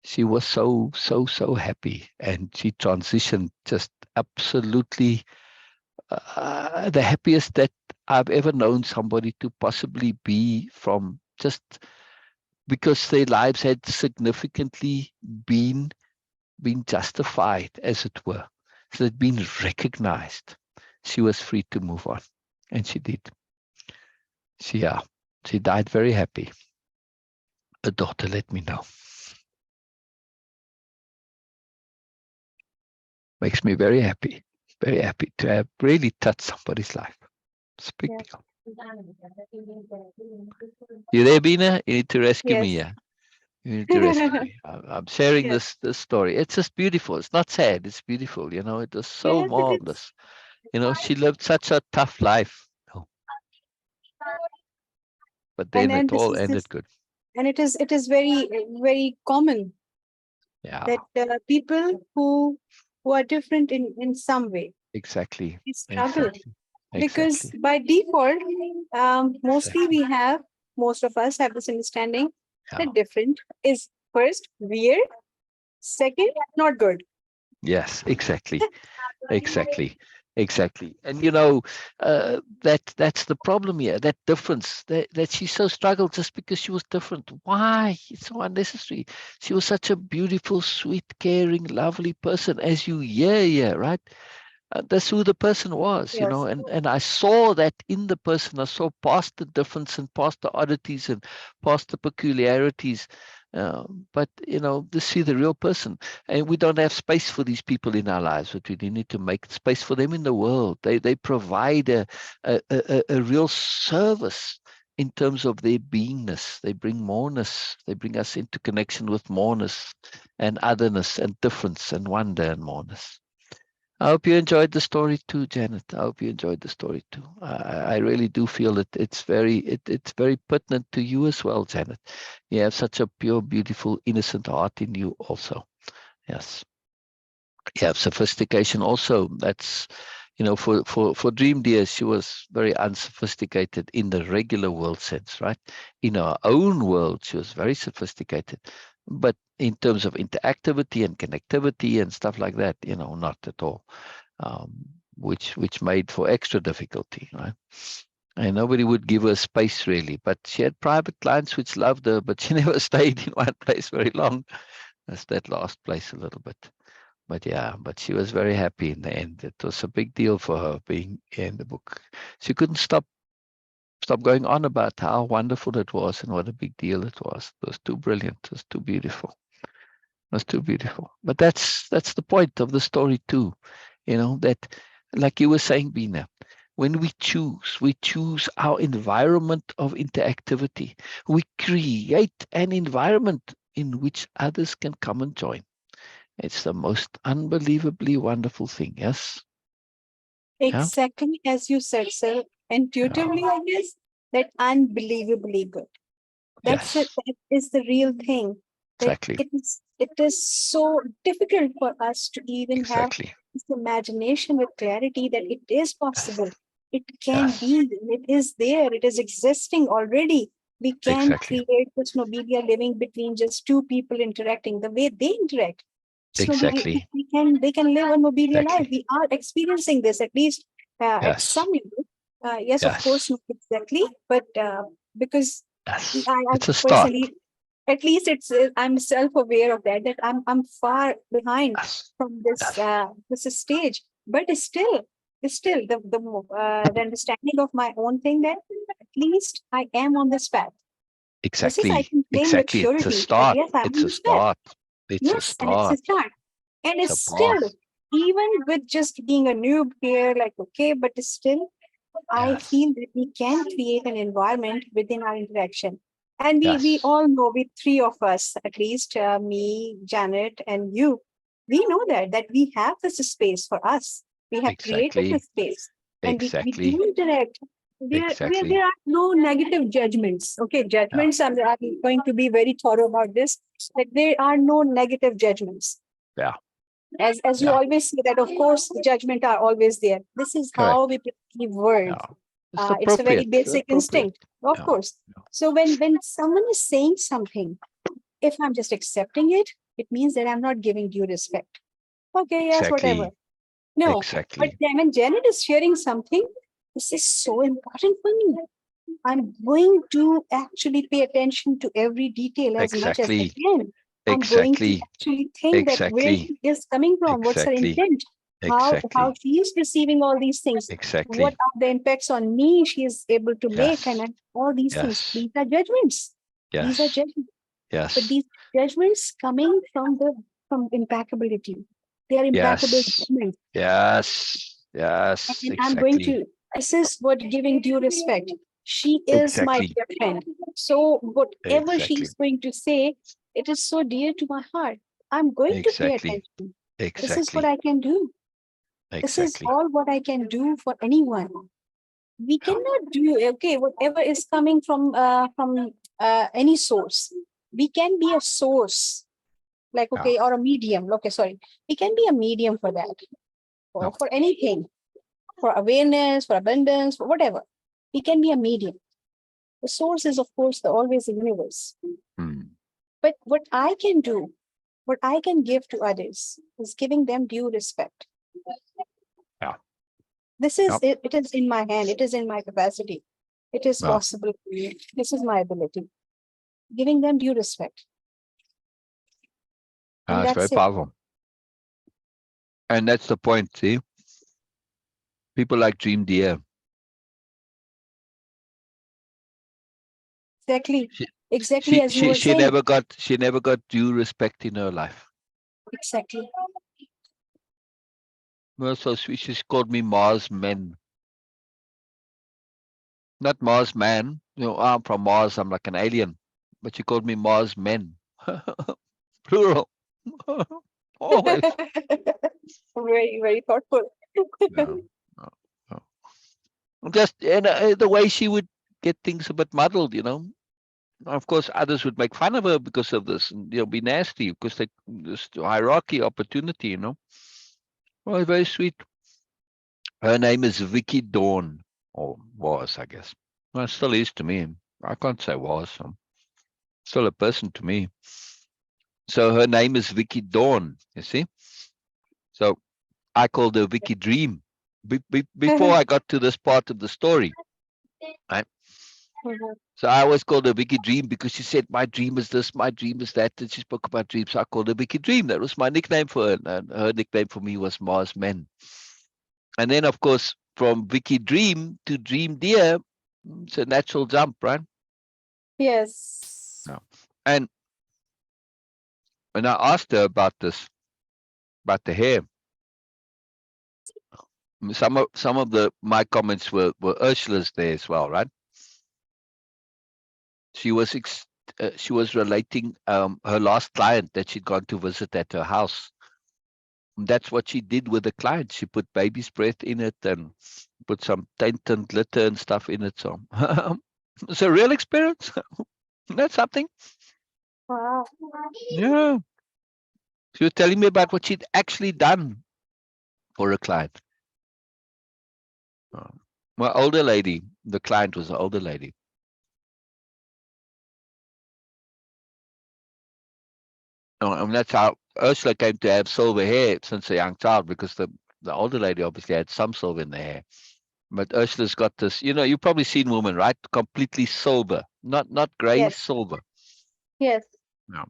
Speaker 1: She was so happy, and she transitioned just absolutely the happiest that I've ever known somebody to possibly be, from just because their lives had significantly been justified, as it were. So they'd been recognized. She was free to move on, and she did. Yeah. She died very happy. A daughter let me know. Makes me very happy to have really touched somebody's life. It's a big deal. You there, Bina? You need to rescue me,
Speaker 2: Yes.
Speaker 1: yeah. You need to rescue me. I'm sharing
Speaker 2: Yes.
Speaker 1: this story. It's just beautiful. It's not sad. It's beautiful. You know, it was so
Speaker 2: Yes, it is.
Speaker 1: marvelous. You know, she lived such a tough life. Oh, but then
Speaker 2: And
Speaker 1: it
Speaker 2: this
Speaker 1: all
Speaker 2: is
Speaker 1: ended
Speaker 2: this,
Speaker 1: good.
Speaker 2: and it is very common
Speaker 1: Yeah,
Speaker 2: that people who are different in some way,
Speaker 1: exactly.
Speaker 2: they struggle
Speaker 1: Exactly.
Speaker 2: because
Speaker 1: Exactly.
Speaker 2: by default, mostly
Speaker 1: Exactly.
Speaker 2: most of us have this understanding
Speaker 1: Yeah.
Speaker 2: that different is first weird, second not good.
Speaker 1: Yes, exactly. Exactly. Exactly. And you know, that's the problem here, that difference, that she so struggled just because she was different. Why? It's so unnecessary. She was such a beautiful, sweet, caring, lovely person, as you hear here, right? That's who the person was, you know,
Speaker 2: Yes.
Speaker 1: and I saw that in the person. I saw past the difference and past the oddities and past the peculiarities. But you know, to see the real person, and we don't have space for these people in our lives, but we need to make space for them in the world. They provide a real service in terms of their beingness. They bring moreness. They bring us into connection with moreness and otherness and difference and wonder and moreness. I hope you enjoyed the story too, Janet. I hope you enjoyed the story too. I really do feel that it's very pertinent to you as well, Janet. You have such a pure, beautiful, innocent heart in you also. Yes. You have sophistication also. That's, you know, for Dream Dear, she was very unsophisticated in the regular world sense, right? In her own world, she was very sophisticated. But in terms of interactivity and connectivity and stuff like that, you know, not at all. um, which made for extra difficulty, right? And nobody would give her space really. But she had private clients which loved her, but she never stayed in one place very long. That's that last place a little bit. But yeah, but she was very happy in the end. It was a big deal for her being in the book. She couldn't stop going on about how wonderful it was and what a big deal it was. It was too brilliant. It was too beautiful. It was too beautiful. But that's the point of the story too. You know, that like you were saying, Bina, when we choose our environment of interactivity. We create an environment in which others can come and join. It's the most unbelievably wonderful thing. Yes. Yeah.
Speaker 2: Exactly as you said, sir.
Speaker 1: Yeah.
Speaker 2: Intuitively, I guess that unbelievably good. That's it.
Speaker 1: Yes.
Speaker 2: That is the real thing. That
Speaker 1: Exactly.
Speaker 2: it is so difficult for us to even have
Speaker 1: Exactly.
Speaker 2: this imagination with clarity that it is
Speaker 1: Yes.
Speaker 2: possible. It can
Speaker 1: Yes.
Speaker 2: be. It is there. It is existing already. We can
Speaker 1: Exactly.
Speaker 2: create this Nobelia living between just two people interacting the way they interact. So
Speaker 1: Exactly.
Speaker 2: they can live a Nobelia life.
Speaker 1: Exactly.
Speaker 2: We are experiencing this at least at
Speaker 1: Yes.
Speaker 2: some level. Yes, of course,
Speaker 1: Yes.
Speaker 2: not exactly, but because
Speaker 1: Yes.
Speaker 2: I
Speaker 1: It's a start.
Speaker 2: personally, at least I'm self-aware of that I'm far behind
Speaker 1: Yes.
Speaker 2: from this
Speaker 1: Yes.
Speaker 2: this stage, but still the understanding of my own thing that at least I am on this path. This is I
Speaker 1: Exactly.
Speaker 2: can claim with
Speaker 1: Exactly. It's a
Speaker 2: surety that
Speaker 1: start.
Speaker 2: yes, I'm
Speaker 1: It's
Speaker 2: on
Speaker 1: a
Speaker 2: this path.
Speaker 1: start. It's a
Speaker 2: Yes, and it's a
Speaker 1: start.
Speaker 2: start. And
Speaker 1: It's
Speaker 2: it's
Speaker 1: a
Speaker 2: still,
Speaker 1: path.
Speaker 2: even with just being a noob here, like, okay, but still, I
Speaker 1: Yes.
Speaker 2: feel that we can create an environment within our interaction. And we
Speaker 1: Yes.
Speaker 2: all know, we three of us, at least me, Janet, and you, we know that we have this space for us. We have created
Speaker 1: Exactly.
Speaker 2: this space and we
Speaker 1: Exactly.
Speaker 2: do interact. There
Speaker 1: Exactly.
Speaker 2: are no negative judgments. Okay,
Speaker 1: Yeah.
Speaker 2: judgments, I'm going to be very thorough about this. That there are no negative judgments.
Speaker 1: Yeah.
Speaker 2: As you
Speaker 1: Yeah.
Speaker 2: always say that, of course, the judgment are always there. This is how
Speaker 1: Correct.
Speaker 2: we perceive world.
Speaker 1: Yeah. It's
Speaker 2: It's a very
Speaker 1: appropriate.
Speaker 2: basic
Speaker 1: Appropriate.
Speaker 2: instinct, of
Speaker 1: Yeah.
Speaker 2: course. So when someone is saying something, if I'm just accepting it, it means that I'm not giving due respect. Okay, yes, whatever.
Speaker 1: Exactly.
Speaker 2: No, but
Speaker 1: Exactly.
Speaker 2: then when Janet is sharing something, this is so important for me. I'm going to actually pay attention to every detail as much as I
Speaker 1: Exactly.
Speaker 2: can. I'm going to
Speaker 1: Exactly.
Speaker 2: actually think that where
Speaker 1: Exactly.
Speaker 2: she is coming from, what's her
Speaker 1: Exactly.
Speaker 2: intent. how
Speaker 1: Exactly.
Speaker 2: she is perceiving all these things. What
Speaker 1: Exactly.
Speaker 2: are the impacts on me she is able to make,
Speaker 1: Yes.
Speaker 2: and all these things.
Speaker 1: Yes.
Speaker 2: These are judgments. These are
Speaker 1: Yes.
Speaker 2: judgments. But
Speaker 1: Yes.
Speaker 2: these judgments coming from impeccability. They are impeccable
Speaker 1: Yes.
Speaker 2: judgments.
Speaker 1: Yes. Yes.
Speaker 2: And I'm going
Speaker 1: Exactly.
Speaker 2: to assist what giving due respect. She is my
Speaker 1: Exactly.
Speaker 2: dear friend. So whatever she
Speaker 1: Exactly.
Speaker 2: is going to say, it is so dear to my heart. I'm going to pay
Speaker 1: Exactly.
Speaker 2: attention. This is what
Speaker 1: Exactly.
Speaker 2: I can do. This is
Speaker 1: Exactly.
Speaker 2: all what I can do for anyone. We
Speaker 1: Yeah.
Speaker 2: cannot do, okay, whatever is coming from any source. We can be a source, like,
Speaker 1: Yeah.
Speaker 2: okay, or a medium. Okay, sorry. We can be a medium for that,
Speaker 1: No.
Speaker 2: for anything, for awareness, for abundance, for whatever. We can be a medium. The source is, of course, always the universe.
Speaker 1: Mm.
Speaker 2: But what I can do, what I can give to others is giving them due respect.
Speaker 1: Yeah.
Speaker 2: This is
Speaker 1: Yep.
Speaker 2: it, it is in my hand, it is in my capacity. It is
Speaker 1: Yeah.
Speaker 2: possible for me. This is my ability. Giving them due respect. And
Speaker 1: It's very
Speaker 2: that's it.
Speaker 1: powerful. And that's the point. See, people like Dream Deer.
Speaker 2: Exactly.
Speaker 1: She,
Speaker 2: Exactly as you were
Speaker 1: she
Speaker 2: saying.
Speaker 1: never got due respect in her life.
Speaker 2: Exactly.
Speaker 1: Well, so sweet. She's called me Mars Men, not Mars Man. You know, I'm from Mars. I'm like an alien, but she called me Mars Men, plural. Always.
Speaker 2: Very, very thoughtful.
Speaker 1: No, no, no. Just the way she would get things a bit muddled, you know. Of course, others would make fun of her because of this, and be nasty because they this hierarchy opportunity, you know. Well, very sweet. Her name is Vicky Dawn, or was, I guess. Well, it still is to me. I can't say was. Still a person to me. So her name is Vicky Dawn. You see. So I called her Vicky Dream. Before I got to this part of the story, right? So I always called her Vicky Dream because she said, my dream is this, my dream is that. And she spoke about dreams. So I called her Vicky Dream. That was my nickname for her. And her nickname for me was Mars Men. And then, of course, from Vicky Dream to Dream Deer, it's a natural jump, right?
Speaker 2: Yes.
Speaker 1: Yeah. And when I asked her about this, about the hair, some of the my comments were Ursula's there as well, right? She was she was relating her last client that she'd gone to visit at her house. That's what she did with the client. She put baby's breath in it and put some tint and glitter and stuff in it. So it's a real experience. That's something.
Speaker 2: Wow.
Speaker 1: Yeah. She was telling me about what she'd actually done for a client. Oh. My older lady, the client was an older lady. And that's how Ursula came to have silver hair since a young child because the older lady obviously had some silver in the hair. But Ursula's got this, you know, you've probably seen women, right? Completely silver, not gray,
Speaker 2: Yes.
Speaker 1: silver.
Speaker 2: Yes.
Speaker 1: Yeah.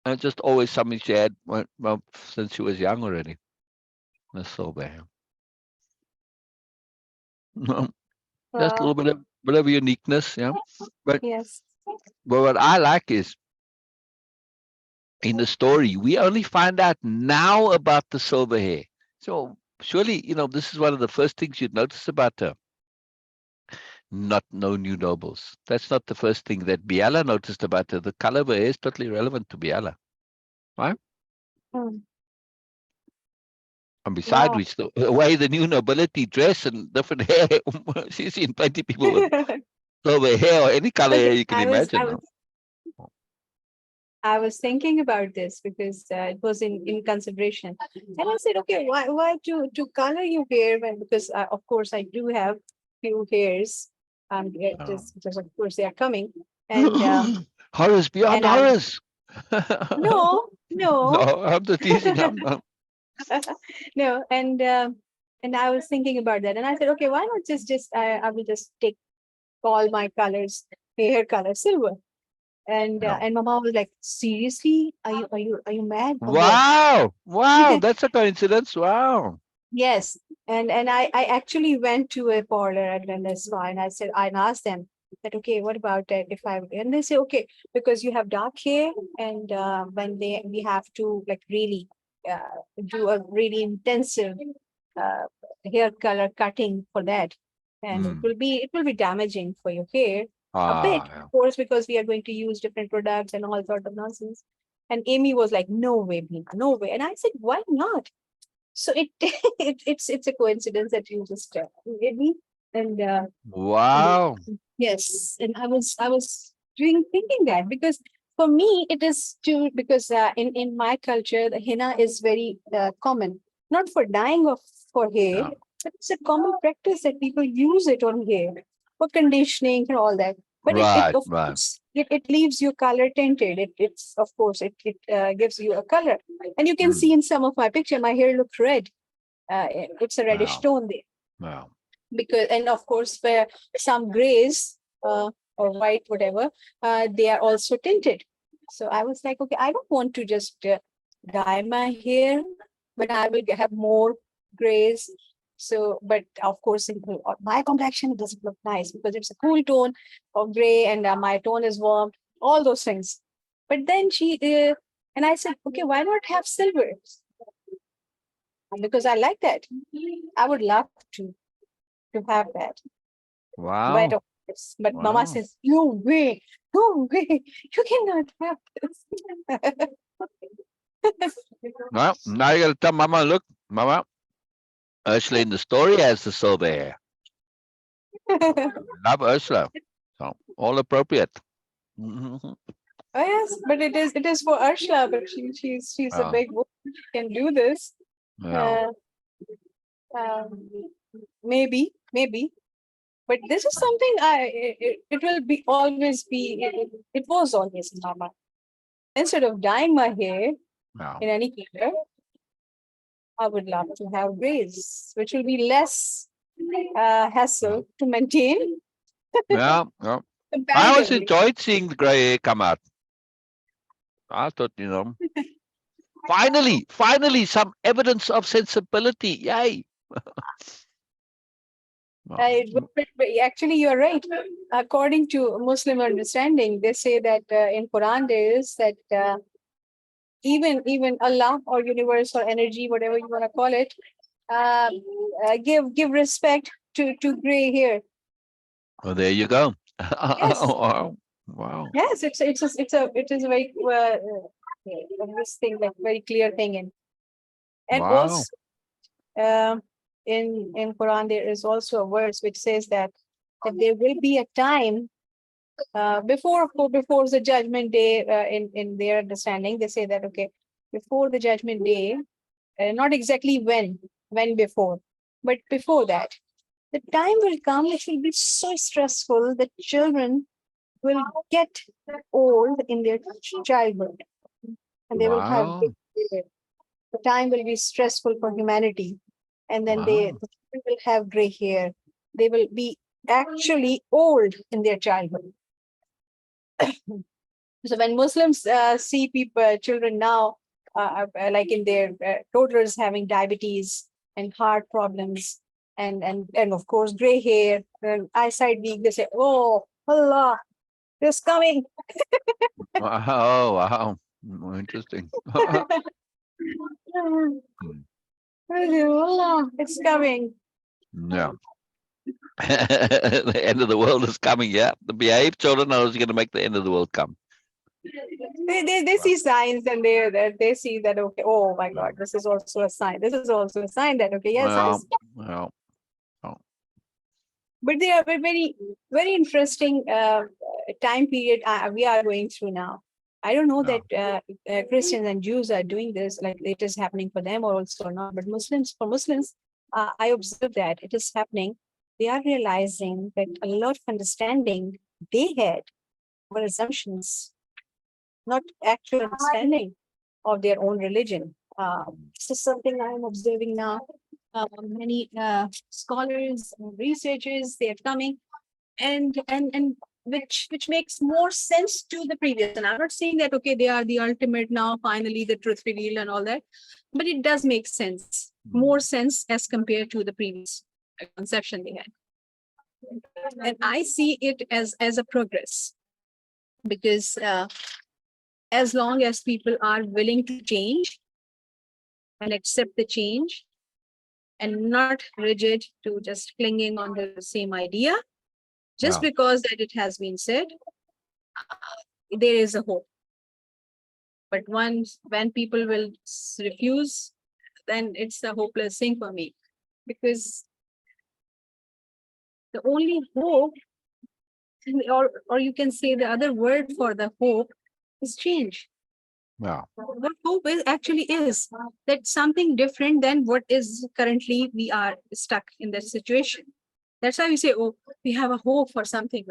Speaker 1: And just always something she had well, since she was young already. The silver hair. Just a
Speaker 2: Wow.
Speaker 1: little bit of uniqueness, yeah. But
Speaker 2: Yes.
Speaker 1: what I like is in the story, we only find out now about the silver hair. So surely, you know, this is one of the first things you'd notice about her. Not no new nobles. That's not the first thing that Biella noticed about her. The color of her hair is totally irrelevant to Biella, right?
Speaker 2: Hmm.
Speaker 1: And beside
Speaker 2: Wow.
Speaker 1: which, the way the new nobility dress and different hair, she's seen plenty of people with silver hair or any color hair
Speaker 2: Okay.
Speaker 1: you can imagine now.
Speaker 2: I was thinking about this because it was in consideration, and I said, okay, why to color your hair? When, because of course I do have few hairs, just because of course they are coming, and
Speaker 1: Horrors beyond
Speaker 2: I
Speaker 1: horrors.
Speaker 2: no,
Speaker 1: No,
Speaker 2: no,
Speaker 1: I'm just teasing. I'm
Speaker 2: no, and I was thinking about that, and I said, okay, why not just I will just take all my colors, hair color silver.
Speaker 1: no.
Speaker 2: And Mama was like, seriously? Are you mad or what?
Speaker 1: Wow, wow, that's a coincidence. Wow.
Speaker 2: Yes. And I actually went to a parlor at the spa and I asked them that, okay, what about that if I, and they say, okay, because you have dark hair and when we have to like really do a really intensive uh, hair color cutting for that. And
Speaker 1: Mm.
Speaker 2: it will be damaging for your hair a bit,
Speaker 1: Ah, yeah.
Speaker 2: of course, because we are going to use different products and all sorts of nonsense. And Amy was like, no way, Bina, no way. And I said, why not? So it's a coincidence that you just made me. And
Speaker 1: Wow.
Speaker 2: yes, and I was doing thinking that because for me it is too because in my culture the henna is very common, not for dyeing of for hair,
Speaker 1: Yeah.
Speaker 2: but it's a common practice that people use it on hair for conditioning and all that. But it
Speaker 1: Right,
Speaker 2: of
Speaker 1: right.
Speaker 2: course it leaves you color tinted. It's of course it gives you a color, and you can
Speaker 1: Mm.
Speaker 2: see in some of my picture my hair looks red. It's a reddish
Speaker 1: Wow.
Speaker 2: tone there
Speaker 1: Wow.
Speaker 2: because and of course where some grays or white whatever they are also tinted. So I was like, okay, I don't want to just dye my hair when I will have more grays. So but of course in my complexion it doesn't look nice because it's a cool tone of gray and my tone is warm, all those things. But then she and I said, okay, why not have silver, because I like that. I would love to have that. But
Speaker 1: Wow.
Speaker 2: of course, but Mama
Speaker 1: Wow.
Speaker 2: says, no way, you cannot have this.
Speaker 1: Well, now you gotta tell Mama, look, Mama, Ursula in the story has the silver hair. Love Ursula. So all appropriate. Mhm.
Speaker 2: Oh, yes, but it is for Ursula, but she's a
Speaker 1: Yeah.
Speaker 2: big woman. She can do this.
Speaker 1: Yeah.
Speaker 2: Uh, um, maybe. But this is something it will be always be it was always in my mind. Instead of dyeing my hair
Speaker 1: Yeah.
Speaker 2: in any color, I would love to have grays, which will be less
Speaker 1: Yeah.
Speaker 2: hassle to maintain
Speaker 1: Yeah. Yeah. I always
Speaker 2: comparatively.
Speaker 1: enjoyed seeing the gray hair come out. I thought, finally, some evidence of sensibility. Yay. Well,
Speaker 2: But actually, you're right. According to Muslim understanding, they say that in Quran there is that even Allah or universe or energy, whatever you want to call it, uh, give respect to gray hair.
Speaker 1: well, there you go.
Speaker 2: Yes,
Speaker 1: Wow. Wow.
Speaker 2: yes, it is a very this thing like very clear thing, and
Speaker 1: Wow.
Speaker 2: also um, in Quran there is also a verse which says that there will be a time before the judgment day in their understanding they say that okay before the judgment day not exactly when before but before that the time will come which will be so stressful that children will get old in their childhood and they will have
Speaker 1: Wow.
Speaker 2: the time will be stressful for humanity and then
Speaker 1: Wow.
Speaker 2: the children will have gray hair, they will be actually old in their childhood. So when Muslims see people, children now, like in their toddlers having diabetes and heart problems, and of course gray hair and eyesight weak, they say, "Oh Allah, it's coming."
Speaker 1: Wow. Wow. Interesting. Hmm.
Speaker 2: Allah, it's coming.
Speaker 1: Yeah. The end of the world is coming. Yeah. The behave children are going to make the end of the world come.
Speaker 2: They
Speaker 1: Wow.
Speaker 2: see signs and they see that okay, oh my God, this is also a sign. This is also a sign that okay, yes,
Speaker 1: Well,
Speaker 2: yes.
Speaker 1: well, well,
Speaker 2: But they are very interesting time period we are going through now. I don't know
Speaker 1: yeah.
Speaker 2: that Christians and Jews are doing this like it is happening for them or also or not. But for Muslims, I observe that it is happening. They are realizing that a lot of understanding they had were assumptions, not actual understanding of their own religion. This is something I am observing now. Many scholars and researchers they are coming and which makes more sense to the previous. And I'm not saying that okay they are the ultimate now, finally the truth revealed and all that, but it does make sense more sense as compared to the previous conception they had. And I see it as a progress, because as long as people are willing to change and accept the change and not rigid to just clinging on the same idea, just because that it has been said, there is a hope. But when people will refuse, then it's a hopeless thing for me, because the only hope, or you can say the other word for the hope, is change.
Speaker 1: Yeah.
Speaker 2: What hope actually is that something different than what is currently we are stuck in that situation. That's why we say, oh, we have a hope for something.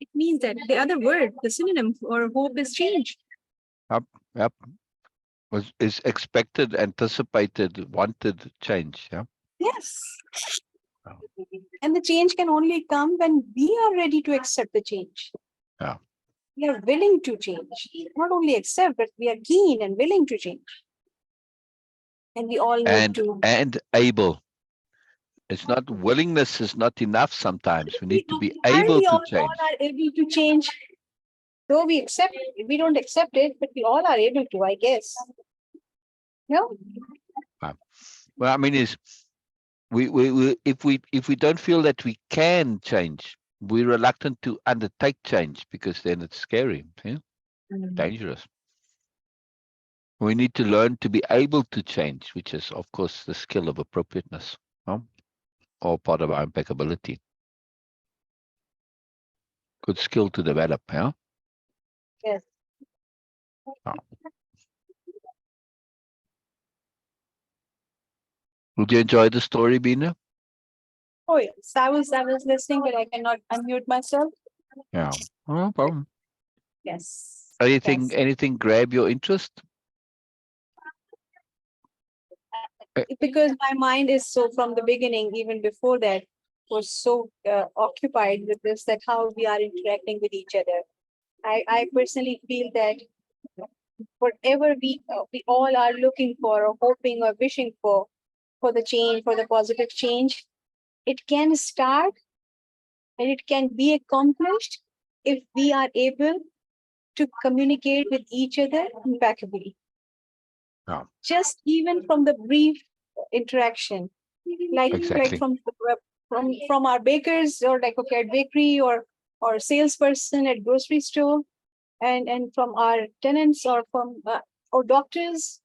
Speaker 2: It means that the other word, the synonym for hope, is change.
Speaker 1: Yep. Yep. Is expected, anticipated, wanted change. Yeah.
Speaker 2: Yes.
Speaker 1: Oh.
Speaker 2: And the change can only come when we are ready to accept the change.
Speaker 1: Yeah.
Speaker 2: We are willing to change. Not only accept, but we are keen and willing to change. And we all need to.
Speaker 1: And able. It's not willingness is not enough sometimes. We need to be able to change.
Speaker 2: All are able to change. Though we accept it, we don't accept it, but we all are able to, I guess. No?
Speaker 1: Well, I mean, is we if we don't feel that we can change, we're reluctant to undertake change, because then it's scary, dangerous. We need to learn to be able to change, which is, of course, the skill of appropriateness, or part of our impeccability. Good skill to develop, yeah?
Speaker 2: Yes.
Speaker 1: Oh. Did you enjoy the story, Bina?
Speaker 2: Oh yes, I was listening, but I cannot unmute myself.
Speaker 1: Yeah, no problem.
Speaker 2: Yes.
Speaker 1: Anything grab your interest?
Speaker 2: Because my mind is so, from the beginning, even before that, was so occupied with this, that how we are interacting with each other. I personally feel that whatever we all are looking for, or hoping, or wishing for the change, for the positive change, it can start and it can be accomplished if we are able to communicate with each other impeccably.
Speaker 1: Yeah.
Speaker 2: Just even from the brief interaction, like from our bakers, or like, okay, at bakery, or salesperson at grocery store, and from our tenants, or from or doctors,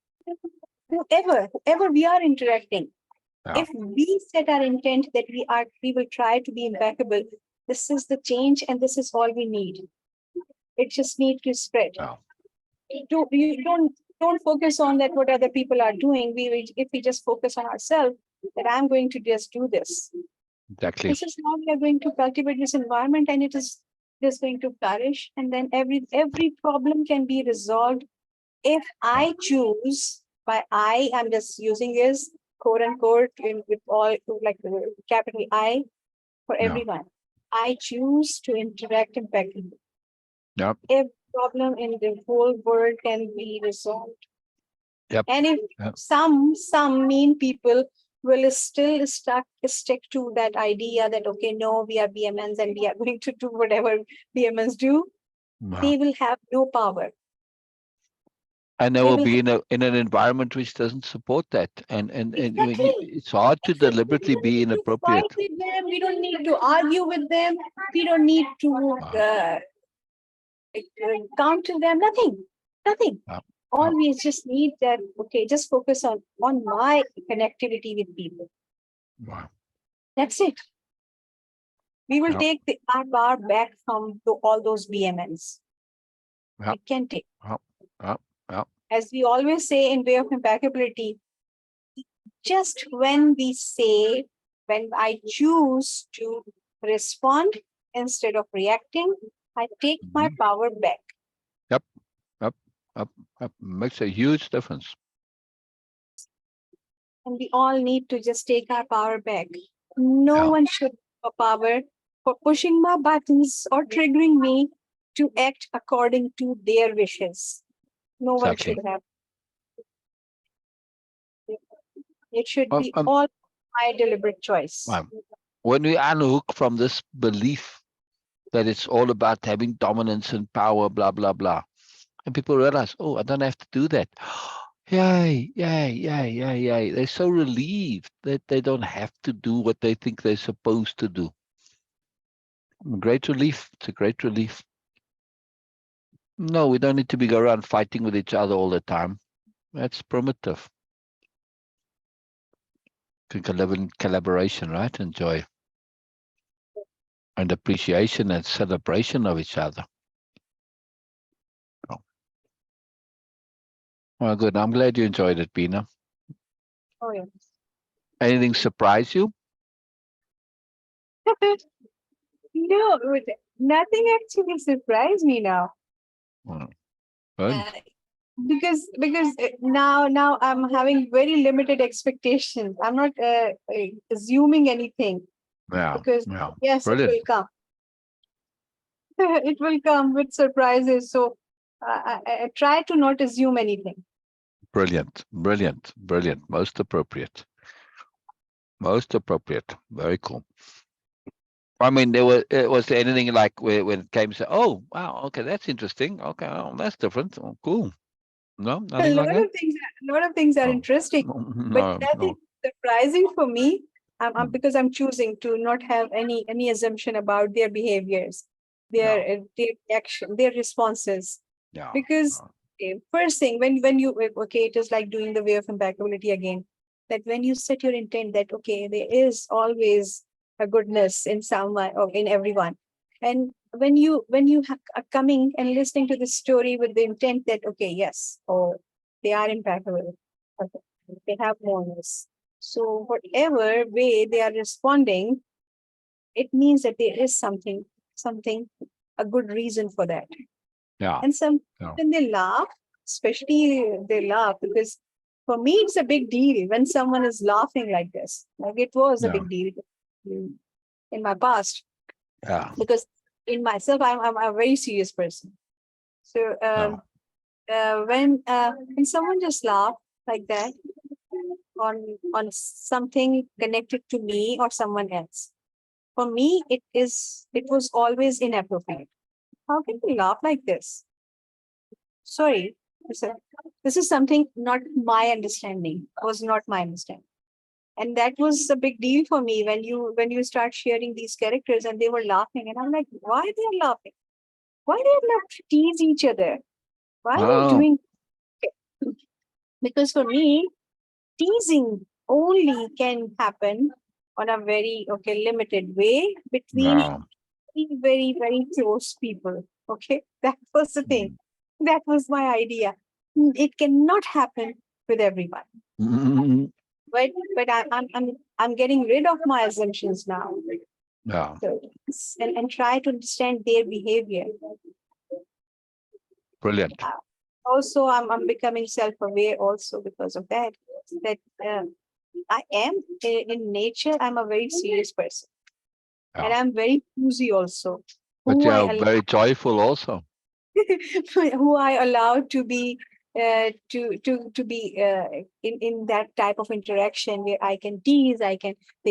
Speaker 2: whoever we are interacting.
Speaker 1: Yeah.
Speaker 2: If we set our intent that we will try to be impeccable, this is the change, and this is all we need. It just needs to spread.
Speaker 1: Yeah.
Speaker 2: You don't focus on that what other people are doing. If we just focus on ourselves, that I'm going to just do this.
Speaker 1: Exactly.
Speaker 2: This is how we are going to cultivate this environment, and it is just going to flourish. And then every problem can be resolved if I choose. By I'm just using this quote unquote with all, like, capital I for everyone. I choose to interact impeccably.
Speaker 1: Yep.
Speaker 2: Every problem in the whole world can be resolved.
Speaker 1: Yep.
Speaker 2: And if some mean people will still stick to that idea that, okay, no, we are BMNs and we are going to do whatever BMNs do, they will have no power.
Speaker 1: And they will be in an environment which doesn't support that, and it's hard to deliberately be inappropriate.
Speaker 2: Fight with them. We don't need to argue with them. We don't need to counter them. Nothing. All we just need that. Okay, just focus on my connectivity with people.
Speaker 1: Wow.
Speaker 2: That's it. We will take our power back from all those BMNs. It can take. As we always say in Way of Impeccability, just when I choose to respond instead of reacting, I take my power back.
Speaker 1: Yep. Makes a huge difference.
Speaker 2: And we all need to just take our power back. No one should have power for pushing my buttons or triggering me to act according to their wishes. No one should have. It should be all my deliberate choice.
Speaker 1: When we unhook from this belief that it's all about having dominance and power, blah, blah, blah, and people realize, oh, I don't have to do that. Yay, yay, yay, yay, yay. They're so relieved that they don't have to do what they think they're supposed to do. Great relief. It's a great relief. No, we don't need to be go around fighting with each other all the time. That's primitive. We can live in collaboration, right? And joy. And appreciation and celebration of each other. Oh. Well, good. I'm glad you enjoyed it, Bina.
Speaker 2: Oh, yes.
Speaker 1: Anything surprise you?
Speaker 2: No, nothing actually surprised me now. Because now I'm having very limited expectations. I'm not assuming anything.
Speaker 1: Yeah.
Speaker 2: Because yes,
Speaker 1: Brilliant.
Speaker 2: it will come. It will come with surprises. So I try to not assume anything.
Speaker 1: Brilliant, brilliant, brilliant. Most appropriate. Most appropriate. Very cool. I mean, was there anything like when it came to, oh, wow, okay, that's interesting. Okay, oh, that's different. Oh, cool. No, nothing like that?
Speaker 2: A lot of things are interesting, but nothing surprising for me. Because I'm choosing to not have any assumption about their behaviors, their action, their responses.
Speaker 1: Yeah.
Speaker 2: Because first thing, when you it is like doing the way of impeccability again. That when you set your intent that okay, there is always a goodness in someone or in everyone, and when you are coming and listening to the story with the intent that okay, yes, oh, they are impeccable, okay, they have moreness. So whatever way they are responding, it means that there is something, a good reason for that.
Speaker 1: Yeah.
Speaker 2: And when they laugh, especially they laugh because for me it's a big deal when someone is laughing like this. Like it was a big deal in my past.
Speaker 1: Yeah.
Speaker 2: Because in myself, I'm a very serious person. So when someone just laughs like that on something connected to me or someone else, for me it was always inappropriate. How can we laugh like this? Sorry, this is something not my understanding. Was not my understanding. And that was a big deal for me when you start sharing these characters and they were laughing and I'm like, why they're laughing? Why they not tease each other? Why are they doing? Because for me, teasing only can happen on a very limited way between very, very close people. Okay, that was the thing. That was my idea. It cannot happen with everyone. But I'm getting rid of my assumptions now.
Speaker 1: Yeah.
Speaker 2: So, and try to understand their behavior.
Speaker 1: Brilliant.
Speaker 2: Also, I'm becoming self-aware also because of that. That I am in nature. I'm a very serious person, and I'm very choosy also.
Speaker 1: But you are very joyful also.
Speaker 2: Who I allow to be to be in that type of interaction where I can tease, they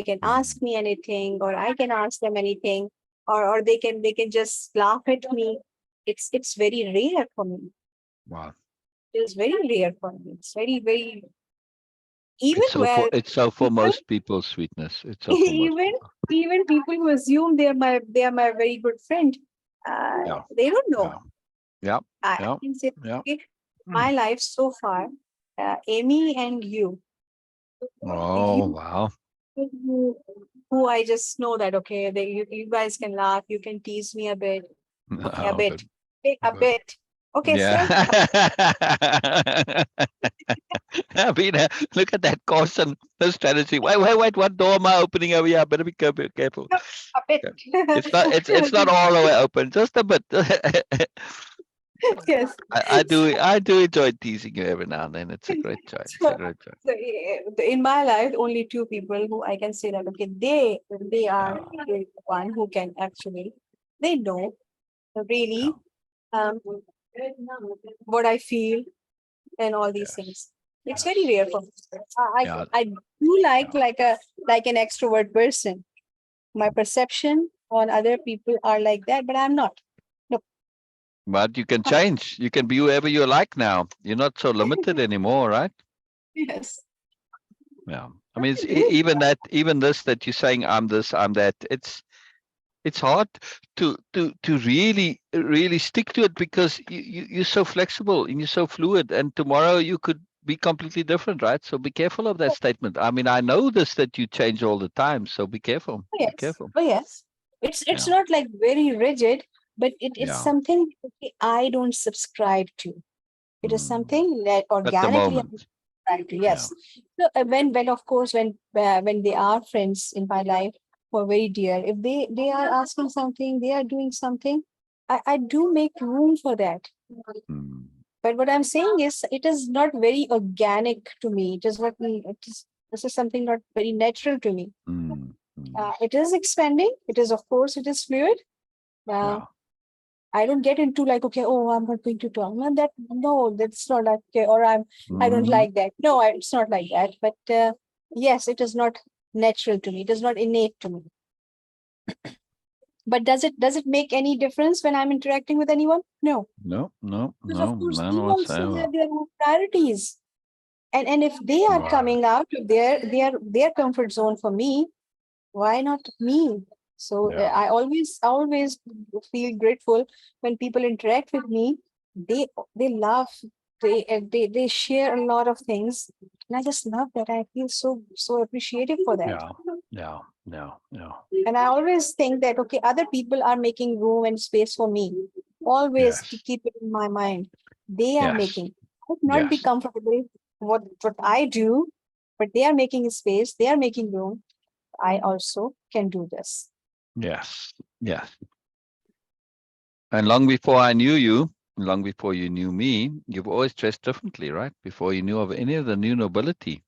Speaker 2: can ask me anything, or I can ask them anything, or they can just laugh at me. It's very rare for me.
Speaker 1: Wow.
Speaker 2: It's very rare for me. It's very, very even
Speaker 1: it's so for most people, sweetness. It's so for
Speaker 2: even people who assume they are my very good friend. They don't know.
Speaker 1: Yeah.
Speaker 2: I can say my life so far, Amy and you.
Speaker 1: Oh, wow.
Speaker 2: Who I just know that, okay, you guys can laugh, you can tease me a bit. Okay, a bit. A bit. Okay,
Speaker 1: yeah. I mean, look at that caution, the strategy. Wait, what door am I opening over here? Better be careful.
Speaker 2: A bit.
Speaker 1: It's not all the way open, just a bit.
Speaker 2: Yes.
Speaker 1: I do enjoy teasing you every now and then. It's a great joy. It's a great joy.
Speaker 2: So in my life, only two people who I can say that okay, they are the one who can actually they know really what I feel and all these things. It's very rare for me.
Speaker 1: Yeah.
Speaker 2: I do like an extrovert person. My perception on other people are like that, but I'm not. No.
Speaker 1: But you can change. You can be whoever you like now. You're not so limited anymore, right?
Speaker 2: Yes.
Speaker 1: Yeah. I mean, it's even this that you're saying, I'm this, I'm that. It's hard to really stick to it because you're so flexible and you're so fluid, and tomorrow you could be completely different, right? So be careful of that statement. I mean, I know this that you change all the time, so be careful.
Speaker 2: Oh,
Speaker 1: Be
Speaker 2: yes.
Speaker 1: careful.
Speaker 2: Oh, yes. It's
Speaker 1: Yeah.
Speaker 2: not like very rigid, but it's
Speaker 1: Yeah.
Speaker 2: something I don't subscribe to. It is
Speaker 1: Mm.
Speaker 2: something that
Speaker 1: At the
Speaker 2: organically I
Speaker 1: moment.
Speaker 2: subscribe to.
Speaker 1: Yeah.
Speaker 2: Yes. So when of course when they are friends in my life who are very dear, if they are asking something, they are doing something, I do make room for that.
Speaker 1: Mm.
Speaker 2: But what I'm saying is, it is not very organic to me. It is what it is. This is something not very natural to me.
Speaker 1: Mm. Mm.
Speaker 2: It is expanding. It is, of course, it is fluid. Uh,
Speaker 1: Yeah.
Speaker 2: I don't get into like, okay, oh, I'm not going to talk. No, that's not like, okay, or I don't
Speaker 1: Mm.
Speaker 2: like that. No, it's not like that. But yes, it is not natural to me. It is not innate to me. But does it make any difference when I'm interacting with anyone? No,
Speaker 1: No, no,
Speaker 2: because of
Speaker 1: no,
Speaker 2: course they
Speaker 1: none
Speaker 2: also
Speaker 1: whatsoever.
Speaker 2: have their own priorities. And if they are
Speaker 1: Right.
Speaker 2: coming out of their comfort zone for me, why not me? So
Speaker 1: Yeah.
Speaker 2: I always feel grateful when people interact with me. They laugh, they share a lot of things, and I just love that. I feel so appreciative for that.
Speaker 1: Yeah. Yeah. Yeah. Yeah.
Speaker 2: And I always think that, okay, other people are making room and space for me. Always to
Speaker 1: Yes.
Speaker 2: keep it in my mind. They are
Speaker 1: Yes.
Speaker 2: making. I would not be
Speaker 1: Yes.
Speaker 2: comfortable what I do, but they are making space. They are making room. I also can do this.
Speaker 1: Yes. Yes. And long before I knew you, long before you knew me, you've always dressed differently, right? Before you knew of any of the new nobility.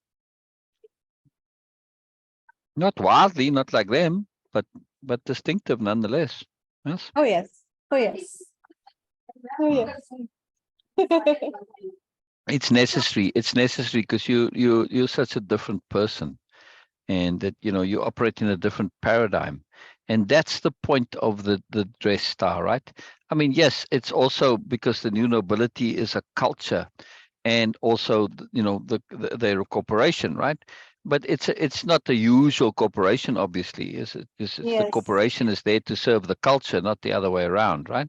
Speaker 1: Not wildly, not like them, but distinctive nonetheless. Yes.
Speaker 2: Oh yes. Oh yes. Oh
Speaker 1: Mm.
Speaker 2: yes.
Speaker 1: It's necessary. It's necessary because you're such a different person, and that you operate in a different paradigm, and that's the point of the dress style, right? I mean, yes, it's also because the new nobility is a culture, and also their corporation, right? But it's not the usual corporation, obviously. It's the
Speaker 2: Yes.
Speaker 1: corporation is there to serve the culture, not the other way around, right?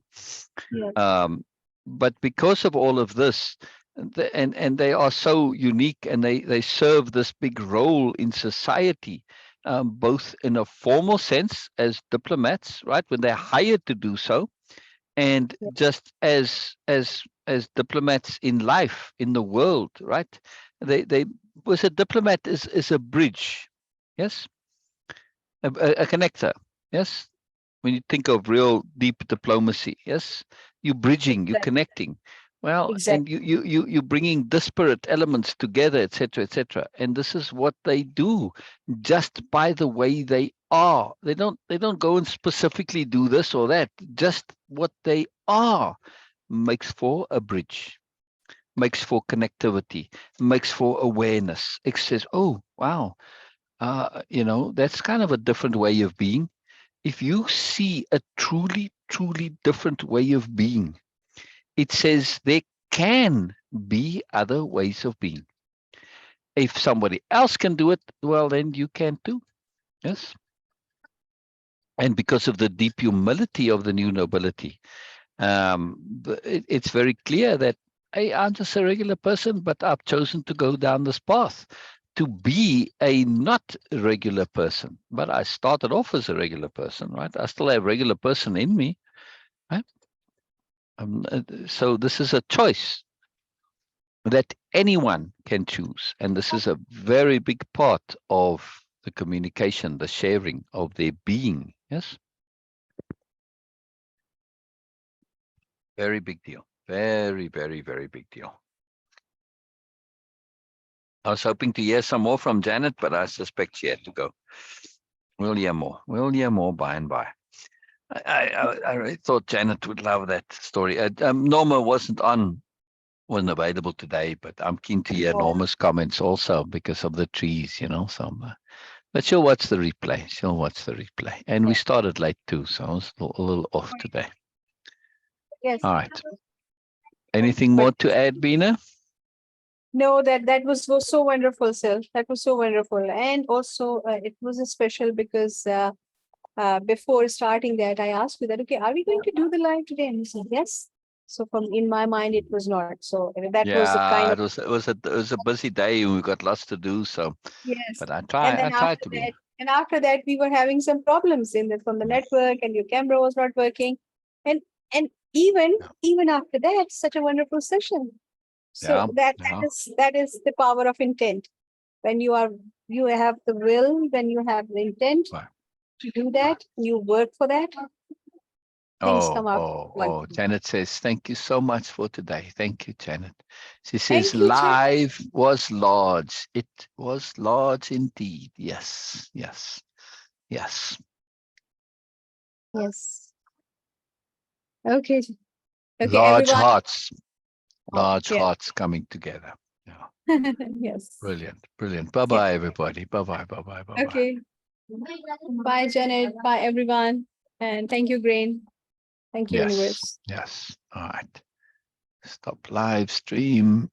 Speaker 2: Yes.
Speaker 1: um, but because of all of this, and they are so unique, and they serve this big role in society, both in a formal sense as diplomats, right, when they're hired to do so, and
Speaker 2: Yes.
Speaker 1: just as diplomats in life, in the world, right? They was a diplomat is a bridge, yes, a connector, yes. When you think of real deep diplomacy, yes, you're bridging, you're
Speaker 2: Exactly.
Speaker 1: connecting. Well, and
Speaker 2: Exactly.
Speaker 1: you're bringing disparate elements together, etc., etc. And this is what they do, just by the way they are. They don't go and specifically do this or that. Just what they are makes for a bridge, makes for connectivity, makes for awareness. It says, oh wow, that's kind of a different way of being. If you see a truly, truly different way of being, it says there can be other ways of being. If somebody else can do it, well, then you can too. Yes. And because of the deep humility of the new nobility, it's very clear that, hey, I'm just a regular person, but I've chosen to go down this path to be a not regular person. But I started off as a regular person, right? I still have regular person in me, right? So this is a choice that anyone can choose. And this is a very big part of the communication, the sharing of their being. Yes. Very big deal. Very, very, very big deal. I was hoping to hear some more from Janet, but I suspect she had to go. We'll hear more. We'll hear more by and by. I really thought Janet would love that story. Norma wasn't on wasn't available today, but I'm keen to hear
Speaker 2: Oh,
Speaker 1: Norma's comments also because of the trees, you know. So, but she'll watch the replay. She'll watch the replay. And we
Speaker 2: yes.
Speaker 1: started late too, so I was a little off today.
Speaker 2: Yes.
Speaker 1: All right. Anything
Speaker 2: But
Speaker 1: more to add, Bina?
Speaker 2: no, that was so wonderful, sir. That was so wonderful. And also, it was a special because before starting that, I asked you that, okay, are we going to do the live today? And you said yes. So from in my mind, it was not. So that was a kind
Speaker 1: Yeah,
Speaker 2: of
Speaker 1: it was a busy day and we got lots to do. So,
Speaker 2: yes.
Speaker 1: but I
Speaker 2: And then
Speaker 1: try to be.
Speaker 2: after that, we were having some problems from the network, and your camera was not working. And and even after that, such a wonderful session. So
Speaker 1: Yeah,
Speaker 2: that
Speaker 1: yeah.
Speaker 2: that is the power of intent. When you have the will, when you have the intent
Speaker 1: Right.
Speaker 2: to do that, you work for that, things come out.
Speaker 1: Janet says, thank you so much for today. Thank you, Janet. She says,
Speaker 2: Thank you, Chen.
Speaker 1: live was large. It was large indeed. Yes, yes, yes.
Speaker 2: Yes. Okay. Okay,
Speaker 1: Large
Speaker 2: everyone.
Speaker 1: hearts,
Speaker 2: Oh,
Speaker 1: large
Speaker 2: yeah.
Speaker 1: hearts coming together. Yeah,
Speaker 2: Yes.
Speaker 1: brilliant, brilliant.
Speaker 2: Yeah.
Speaker 1: Bye-bye, everybody. Bye-bye, bye-bye, bye-bye.
Speaker 2: Okay. Bye, Janet. Bye, everyone. And thank you, Grain. Thank you,
Speaker 1: Yes,
Speaker 2: universe.
Speaker 1: yes. All right. Stop live stream.